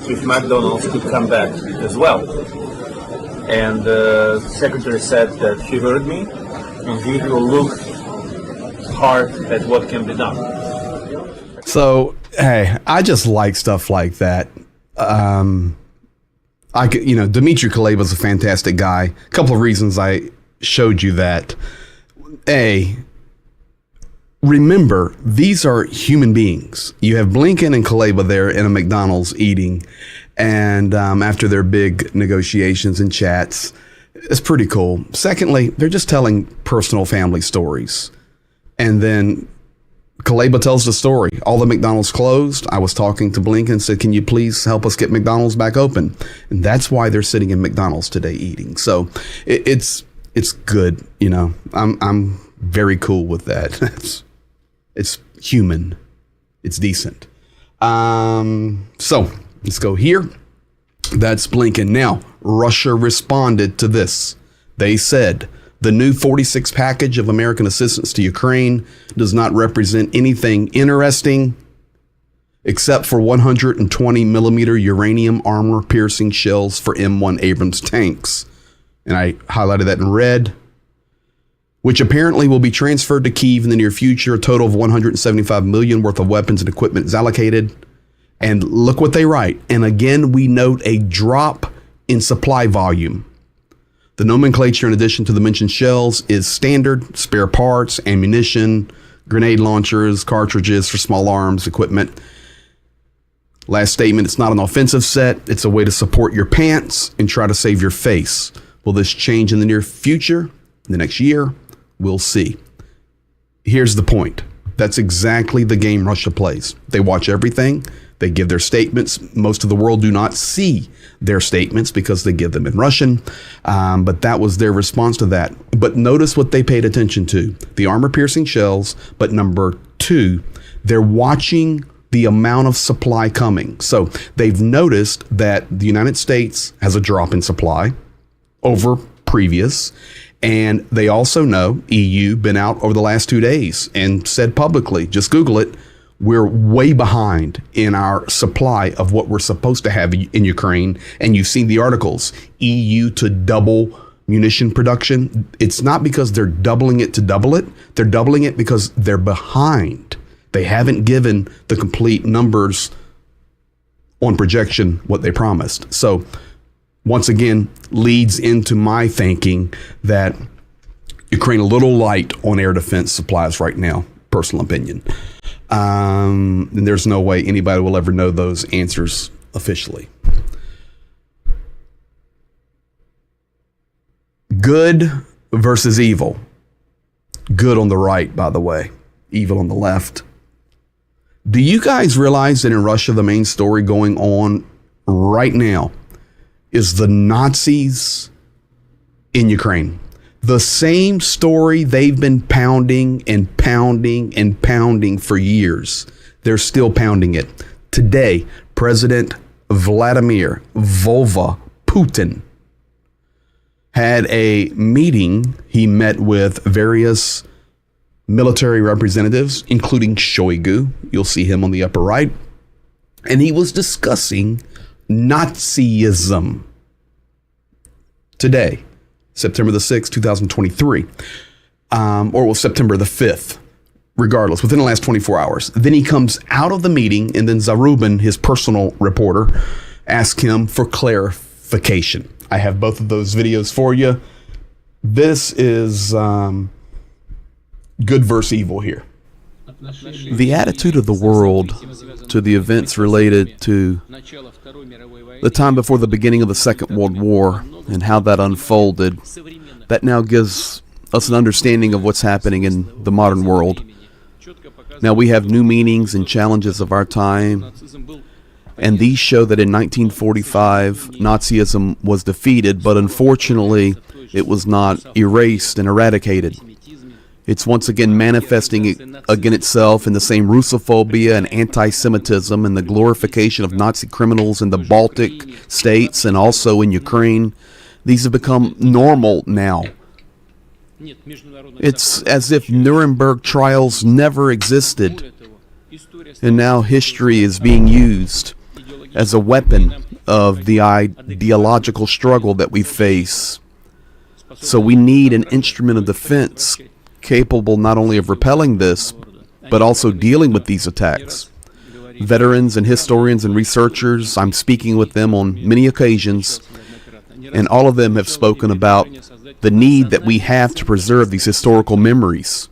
if McDonald's could come back as well. And the Secretary said that he heard me and he will look hard at what can be done. So, hey, I just like stuff like that. Dmitry Kuleba is a fantastic guy. A couple of reasons I showed you that. Remember, these are human beings. You have Blinken and Kuleba there in a McDonald's eating, and after their big negotiations and chats, it's pretty cool. Secondly, they're just telling personal family stories. And then Kuleba tells the story. All the McDonald's closed. I was talking to Blinken and said, can you please help us get McDonald's back open? And that's why they're sitting in McDonald's today eating. So it's good. You know, I'm very cool with that. It's human. It's decent. So let's go here. That's Blinken. Now, Russia responded to this. They said the new 46 package of American assistance to Ukraine does not represent anything interesting except for 120 millimeter uranium armor piercing shells for M1 Abrams tanks. And I highlighted that in red, which apparently will be transferred to Kyiv in the near future. A total of 175 million worth of weapons and equipment is allocated. And look what they write. And again, we note a drop in supply volume. The nomenclature, in addition to the mentioned shells, is standard, spare parts, ammunition, grenade launchers, cartridges for small arms equipment. Last statement, it's not an offensive set. It's a way to support your pants and try to save your face. Will this change in the near future, the next year? We'll see. Here's the point. That's exactly the game Russia plays. They watch everything. They give their statements. Most of the world do not see their statements because they give them in Russian. But that was their response to that. But notice what they paid attention to. The armor-piercing shells. But number two, they're watching the amount of supply coming. So they've noticed that the United States has a drop in supply over previous. And they also know EU been out over the last 2 days and said publicly, just Google it, we're way behind in our supply of what we're supposed to have in Ukraine. And you've seen the articles, EU to double munition production. It's not because they're doubling it to double it. They're doubling it because they're behind. They haven't given the complete numbers on projection what they promised. So once again, leads into my thinking that Ukraine a little light on air defense supplies right now, personal opinion. And there's no way anybody will ever know those answers officially. Good versus evil. Good on the right, by the way. Evil on the left. Do you guys realize that in Russia, the main story going on right now is the Nazis in Ukraine? The same story they've been pounding and pounding and pounding for years. They're still pounding it. Today, President Vladimir Vova Putin had a meeting. He met with various military representatives, including Shoigu. You'll see him on the upper right. And he was discussing Nazism today, September the 6th, 2023, or September the 5th, regardless, within the last 24 hours. Then he comes out of the meeting, and then Zarubin, his personal reporter, asked him for clarification. I have both of those videos for you. This is good versus evil here. The attitude of the world to the events related to the time before the beginning of the Second World War and how that unfolded, that now gives us an understanding of what's happening in the modern world. Now we have new meanings and challenges of our time, and these show that in 1945 Nazism was defeated, but unfortunately it was not erased and eradicated. It's once again manifesting again itself in the same Russophobia and anti-Semitism and the glorification of Nazi criminals in the Baltic states and also in Ukraine. These have become normal now. It's as if Nuremberg trials never existed, and now history is being used as a weapon of the ideological struggle that we face. So we need an instrument of defense capable not only of repelling this, but also dealing with these attacks. Veterans and historians and researchers, I'm speaking with them on many occasions, and all of them have spoken about the need that we have to preserve these historical memories.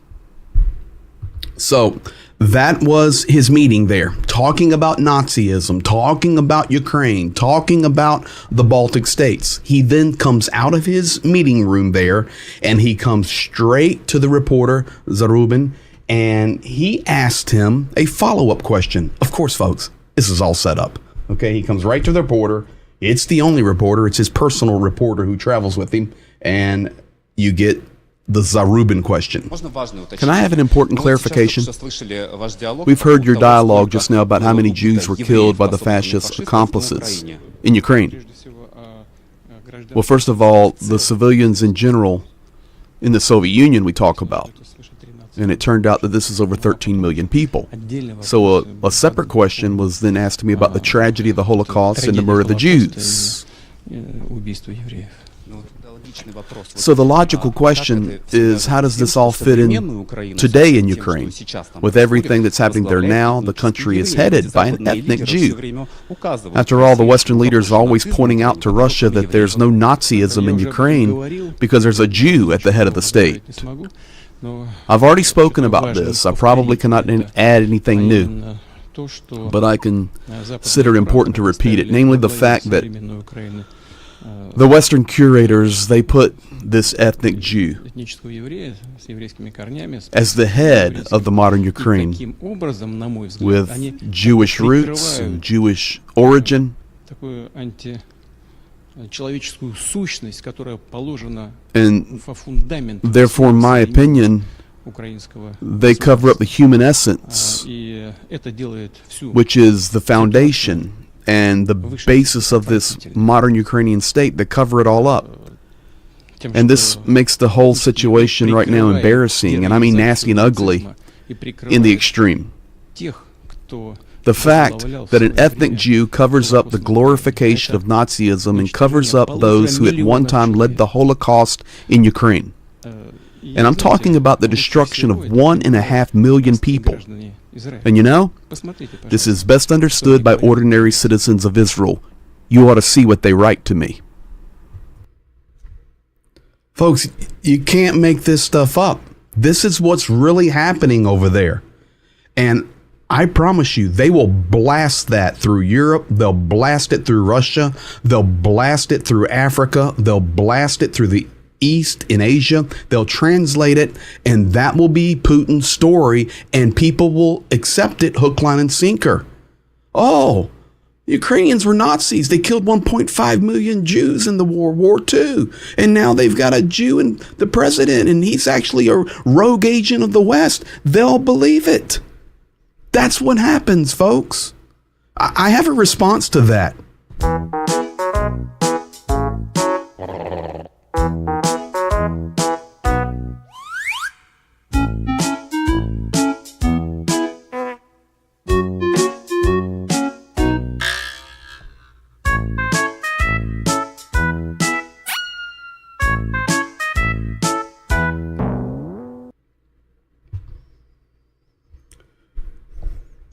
So that was his meeting there, talking about Nazism, talking about Ukraine, talking about the Baltic states. He then comes out of his meeting room there and he comes straight to the reporter, Zarubin, and he asked him a follow-up question. Of course, folks, this is all set up. Okay, he comes right to the reporter. It's the only reporter. It's his personal reporter who travels with him. And you get the Zarubin question. Can I have an important clarification? We've heard your dialogue just now about how many Jews were killed by the fascist accomplices in Ukraine. Well, first of all, the civilians in general in the Soviet Union we talk about. And it turned out that this is over 13 million people. So a separate question was then asked to me about the tragedy of the Holocaust and the murder of the Jews. So the logical question is, how does this all fit in today in Ukraine? With everything that's happening there now, the country is headed by an ethnic Jew. After all, the Western leaders are always pointing out to Russia that there's no Nazism in Ukraine because there's a Jew at the head of the state. I've already spoken about this. I probably cannot add anything new, but I consider it important to repeat it, namely the fact that the Western curators, they put this ethnic Jew as the head of the modern Ukraine with Jewish roots and Jewish origin. And therefore, in my opinion, they cover up the human essence, which is the foundation and the basis of this modern Ukrainian state. They cover it all up. And this makes the whole situation right now embarrassing, and I mean nasty and ugly in the extreme. The fact that an ethnic Jew covers up the glorification of Nazism and covers up those who at one time led the Holocaust in Ukraine. And I'm talking about the destruction of 1.5 million people. And you know, this is best understood by ordinary citizens of Israel. You ought to see what they write to me. Folks, you can't make this stuff up. This is what's really happening over there. And I promise you, they will blast that through Europe. They'll blast it through Russia. They'll blast it through Africa. They'll blast it through the East in Asia. They'll translate it, and that will be Putin's story, and people will accept it hook, line, and sinker. Oh, Ukrainians were Nazis. They killed 1.5 million Jews in the World War II. And now they've got a Jew in the president, and he's actually a rogue agent of the West. They'll believe it. That's what happens, folks. I have a response to that.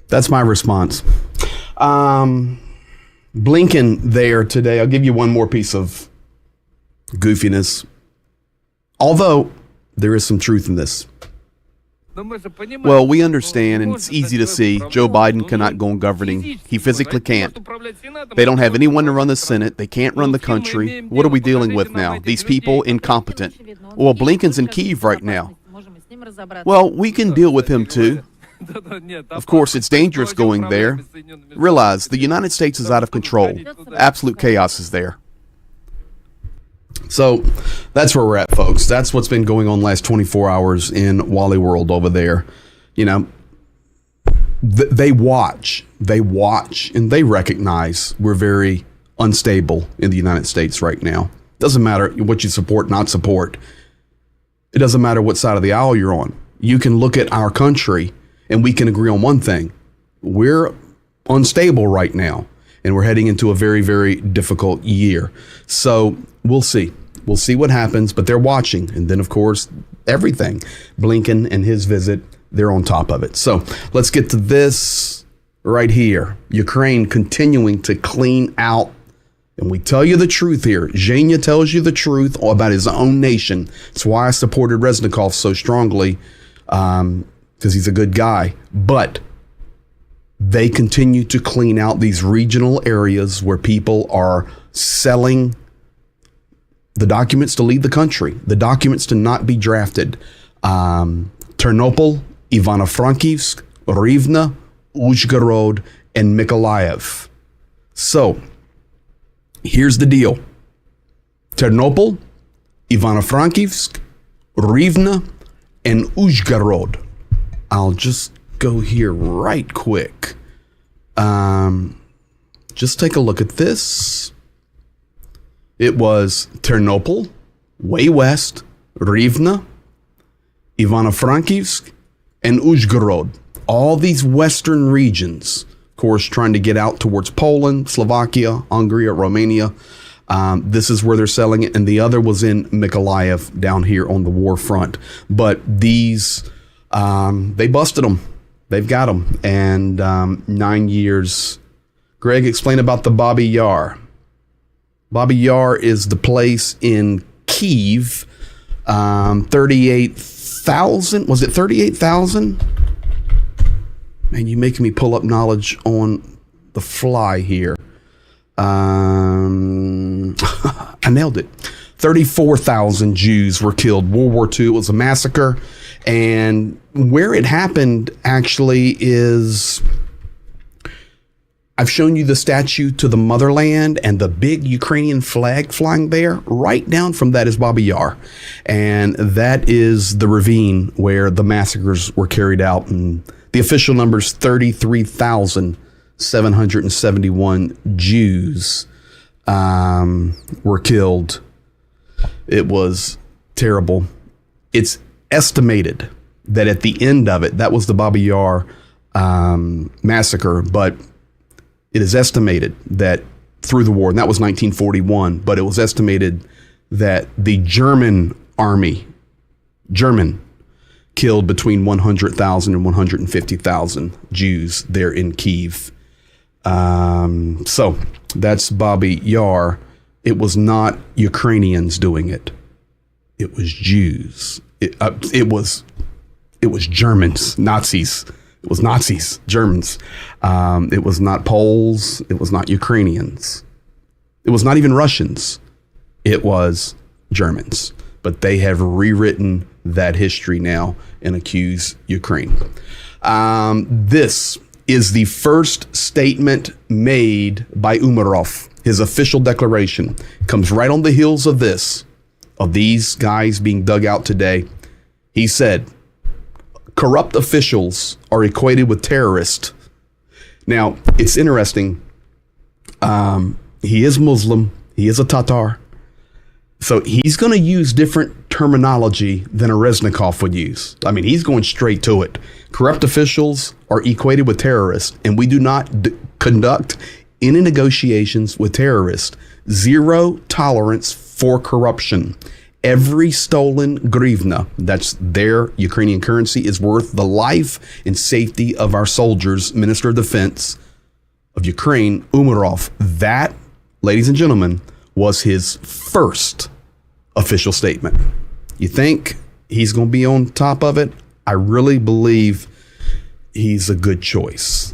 That's my response. Blinken there today. I'll give you one more piece of goofiness. Although there is some truth in this. Well, we understand, and it's easy to see, Joe Biden cannot go on governing. He physically can't. They don't have anyone to run the Senate. They can't run the country. What are we dealing with now? These people, incompetent. Well, Blinken's in Kyiv right now. Well, we can deal with him too. Of course, it's dangerous going there. Realize the United States is out of control. Absolute chaos is there. So that's where we're at, folks. That's what's been going on the last 24 hours in Wally World over there. You know, they watch, and they recognize we're very unstable in the United States right now. Doesn't matter what you support, not support. It doesn't matter what side of the aisle you're on. You can look at our country and we can agree on one thing. We're unstable right now, and we're heading into a very, very difficult year. So we'll see. We'll see what happens, but they're watching. And then, of course, everything. Blinken and his visit, they're on top of it. So let's get to this right here. Ukraine continuing to clean out And we tell you the truth here. Zhenya tells you the truth about his own nation. That's why I supported Reznikov so strongly, because he's a good guy. But they continue to clean out these regional areas where people are selling the documents to leave the country, the documents to not be drafted. Ternopil, Ivano-Frankivsk, Rivne, Uzhgorod, and Mykolaiv. So, here's the deal. Ternopil, Ivano-Frankivsk, Rivne, and Uzhgorod. I'll just go here right quick. Just take a look at this. It was Ternopil, way west, Rivne, Ivano-Frankivsk, and Uzhgorod. All these western regions, of course, trying to get out towards Poland, Slovakia, Hungary, Romania. This is where they're selling it. And the other was in Mykolaiv down here on the war front. But these, they busted them. They've got them. And 9 years. Greg, explain about the Babi Yar. Babi Yar is the place in Kyiv. 38,000. Was it 38,000? Man, you're making me pull up knowledge on the fly here. I nailed it. 34,000 Jews were killed. World War II. It was a massacre. And where it happened actually is, I've shown you the statue to the motherland and the big Ukrainian flag flying there. Right down from that is Babi Yar. And that is the ravine where the massacres were carried out. And the official number is 33,771 Jews were killed. It was terrible. It's estimated that at the end of it, that was the Babi Yar massacre, but it is estimated that through the war, and that was 1941, but it was estimated that the German army, killed between 100,000 and 150,000 Jews there in Kyiv. So that's Babi Yar. It was not Ukrainians doing it. It was Jews. It was Germans, Nazis. It was Nazis, Germans. It was not Poles. It was not Ukrainians. It was not even Russians. It was Germans. But they have rewritten that history now and accuse Ukraine. This is the first statement made by Umarov. His official declaration comes right on the heels of this, of these guys being dug out today. He said, corrupt officials are equated with terrorists. Now, it's interesting. He is Muslim. He is a Tatar. So he's going to use different terminology than a Reznikov would use. I mean, he's going straight to it. Corrupt officials are equated with terrorists, and we do not conduct any negotiations with terrorists. Zero tolerance for corruption. Every stolen grivna, that's their Ukrainian currency, is worth the life and safety of our soldiers. Minister of Defense of Ukraine, Umarov. That, ladies and gentlemen, was his first official statement. You think he's going to be on top of it? I really believe he's a good choice.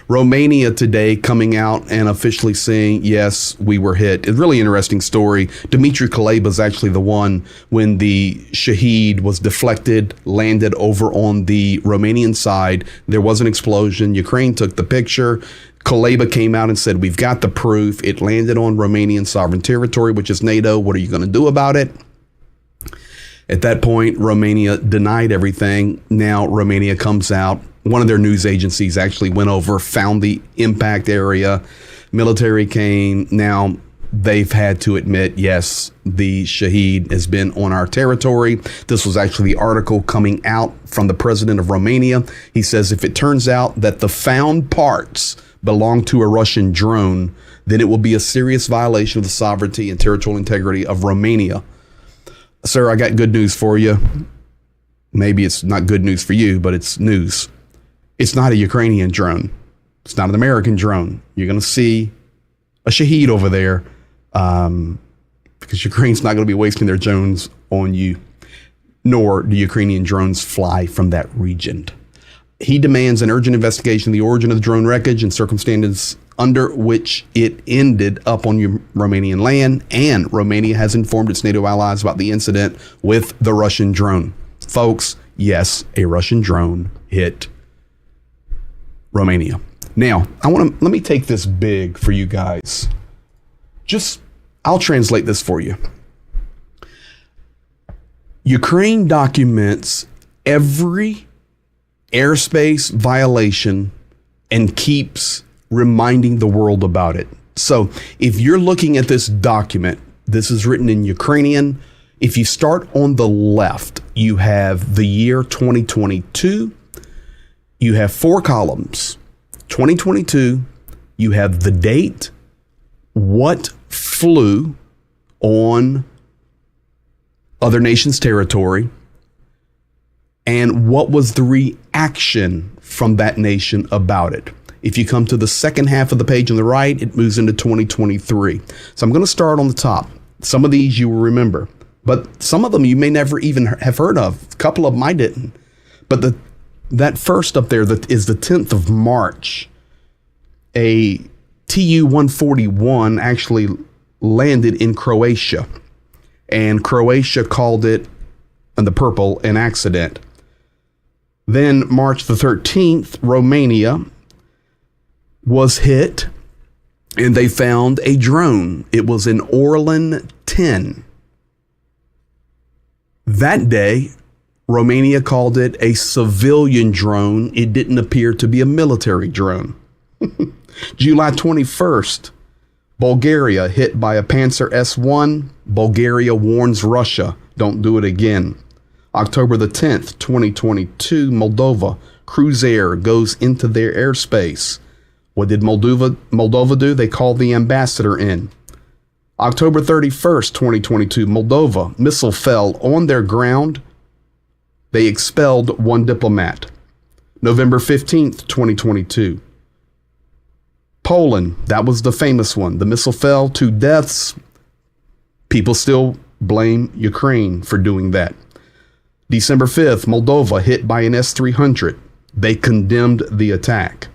Romania today coming out and officially saying, yes, we were hit. It's a really interesting story. Dmitry Kuleba is actually the one when the Shahed was deflected, landed over on the Romanian side. There was an explosion. Ukraine took the picture. Kuleba came out and said, we've got the proof. It landed on Romanian sovereign territory, which is NATO. What are you going to do about it? At that point, Romania denied everything. Now Romania comes out. One of their news agencies actually went over, found the impact area. Military came. Now they've had to admit, yes, the Shahed has been on our territory. This was actually the article coming out from the president of Romania. He says, if it turns out that the found parts belong to a Russian drone, then it will be a serious violation of the sovereignty and territorial integrity of Romania. Sir, I got good news for you. Maybe it's not good news for you, but it's news. It's not a Ukrainian drone. It's not an American drone. You're going to see a shaheed over there, because Ukraine's not going to be wasting their drones on you, nor do Ukrainian drones fly from that region. He demands an urgent investigation of the origin of the drone wreckage and circumstances under which it ended up on Romanian land, and Romania has informed its NATO allies about the incident with the Russian drone. Folks, yes, a Russian drone hit Romania. Now, let me take this big for you guys. I'll translate this for you. Ukraine documents every airspace violation and keeps reminding the world about it. So if you're looking at this document, this is written in Ukrainian. If you start on the left, you have the year 2022. You have 4 columns. 2022, you have the date, what flew on other nations' territory, and what was the reaction from that nation about it. If you come to the second half of the page on the right, it moves into 2023. So I'm going to start on the top. Some of these you will remember, but some of them you may never even have heard of. A couple of them I didn't. But that first up there that is the 10th of March, a Tu-141 actually landed in Croatia, and Croatia called it, in the purple, an accident. Then March the 13th, Romania was hit, and they found a drone. It was an Orlan 10. That day, Romania called it a civilian drone. It didn't appear to be a military drone. July 21st, Bulgaria hit by a Panzer S-1. Bulgaria warns Russia, don't do it again. October the 10th, 2022, Moldova, Cruisair goes into their airspace. What did Moldova do? They called the ambassador in. October 31st, 2022, Moldova, missile fell on their ground. They expelled 1 diplomat. November 15th, 2022. Poland, that was the famous one. The missile fell, 2 deaths. People still blame Ukraine for doing that. December 5th, Moldova hit by an S-300. They condemned the attack.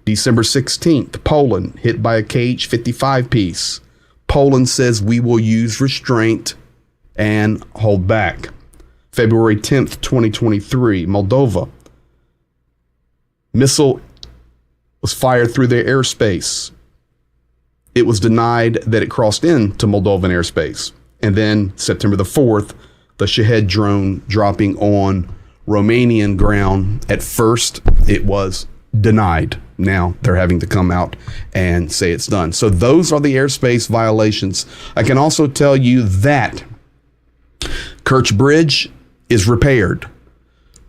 December 16th, Poland hit by a KH-55 piece. Poland says we will use restraint and hold back. February 10th, 2023, Moldova. Missile was fired through their airspace. It was denied that it crossed into Moldovan airspace. And then September the 4th, the Shahed drone dropping on Romanian ground. At first, it was denied. Now they're having to come out and say it's done. So those are the airspace violations. I can also tell you that Kerch Bridge is repaired.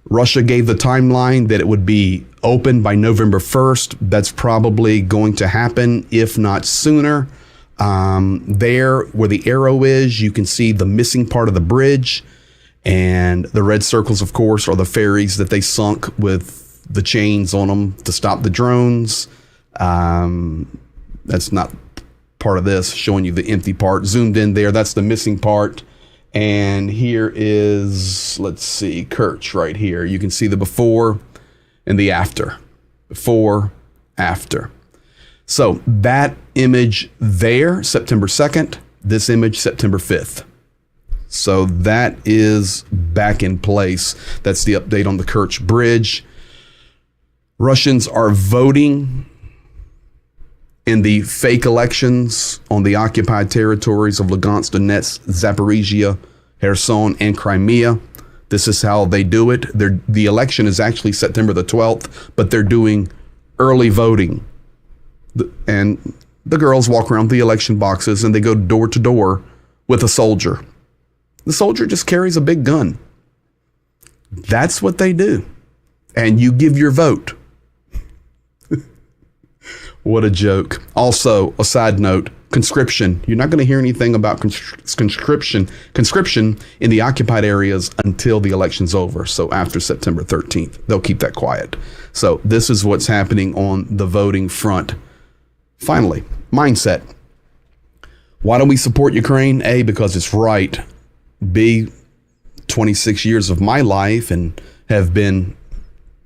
Russia gave the timeline that it would be open by November 1st. That's probably going to happen, if not sooner. There where the arrow is, you can see the missing part of the bridge, and the red circles, of course, are the ferries that they sunk with the chains on them to stop the drones. That's not part of this, showing you the empty part. Zoomed in there, that's the missing part. And here is, let's see, Kerch right here. You can see the before and the after. Before, after. So that image there, September 2nd. This image, September 5th. So that is back in place. That's the update on the Kerch Bridge. Russians are voting in the fake elections on the occupied territories of Lugansk, Donetsk, Zaporizhia, Kherson, and Crimea. This is how they do it. The election is actually September the 12th, but they're doing early voting. And the girls walk around the election boxes and they go door to door with a soldier. The soldier just carries a big gun. That's what they do. And you give your vote. What a joke. Also, a side note, conscription. You're not going to hear anything about conscription in the occupied areas until the election's over. So after September 13th, they'll keep that quiet. So this is what's happening on the voting front. Finally, mindset. Why do we support Ukraine? A, because it's right. B, 26 years of my life and have been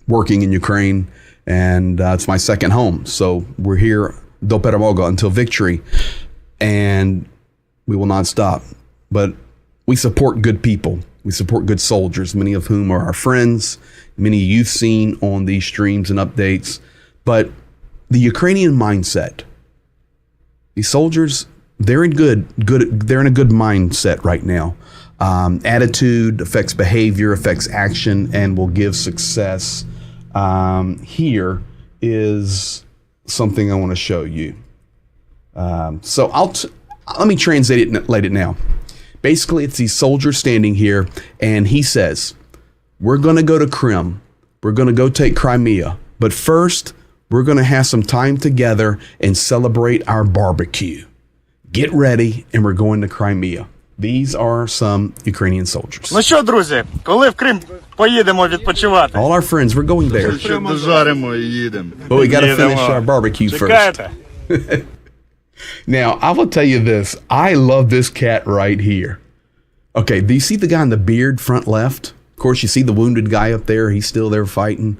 working in Ukraine, and it's my second home. So we're here, do peremoga, until victory, and we will not stop. But we support good people. We support good soldiers, many of whom are our friends, many you've seen on these streams and updates. But the Ukrainian mindset, these soldiers, they're in they're in a good mindset right now. Attitude affects behavior, affects action, and will give success. Here is something I want to show you. So let me translate it now. Basically, it's these soldiers standing here, and he says, we're going to go to Crimea. We're going to go take Crimea. But first, we're going to have some time together and celebrate our barbecue. Get ready, and we're going to Crimea. These are some Ukrainian soldiers. Ну що, друзі, коли в Крим поїдемо відпочивати? All our friends, we're going there. Ще дожаримо і їдемо. But we got to finish our barbecue first. Чекаєте? Now, I will tell you this. I love this cat right here. Okay, do you see the guy in the beard front left? Of course, you see the wounded guy up there. He's still there fighting.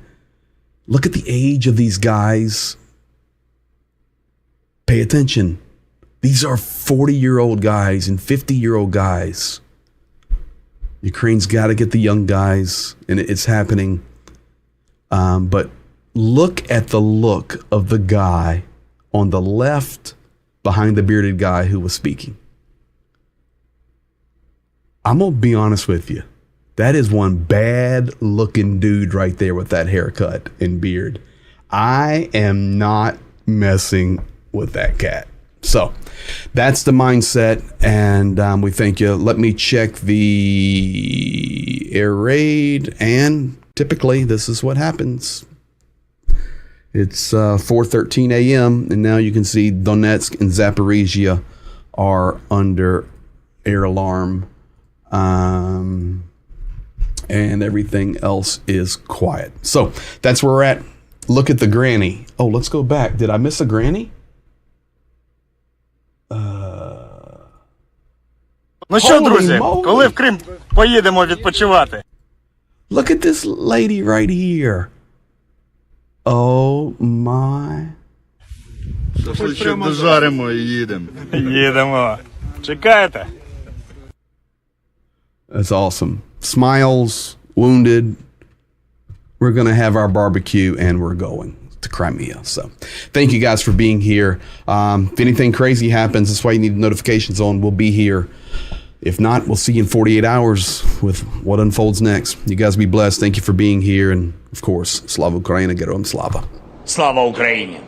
Look at the age of these guys. Pay attention. These are 40-year-old guys and 50-year-old guys. Ukraine's got to get the young guys, and it's happening. But look at the look of the guy on the left behind the bearded guy who was speaking. I'm going to be honest with you. That is one bad-looking dude right there with that haircut and beard. I am not messing with that cat. So that's the mindset, and we thank you. Let me check the air raid, and typically this is what happens. It's 4:13 a.m., and now you can see Donetsk and Zaporizhia are under air alarm, and everything else is quiet. So that's where we're at. Look at the granny. Oh, let's go back. Did I miss a granny? Ну що, друзі, коли в Крим поїдемо відпочивати? Look at this lady right here. Oh my. Ще дожаримо і їдемо. Їдемо. Чекаєте? That's awesome. Smiles, wounded. We're going to have our barbecue and we're going to Crimea. So thank you guys for being here. If anything crazy happens, that's why you need notifications on. We'll be here. If not, we'll see you in 48 hours with what unfolds next. You guys be blessed. Thank you for being here. And of course, Slava Ukraina, Geroim Slava. Слава Україні!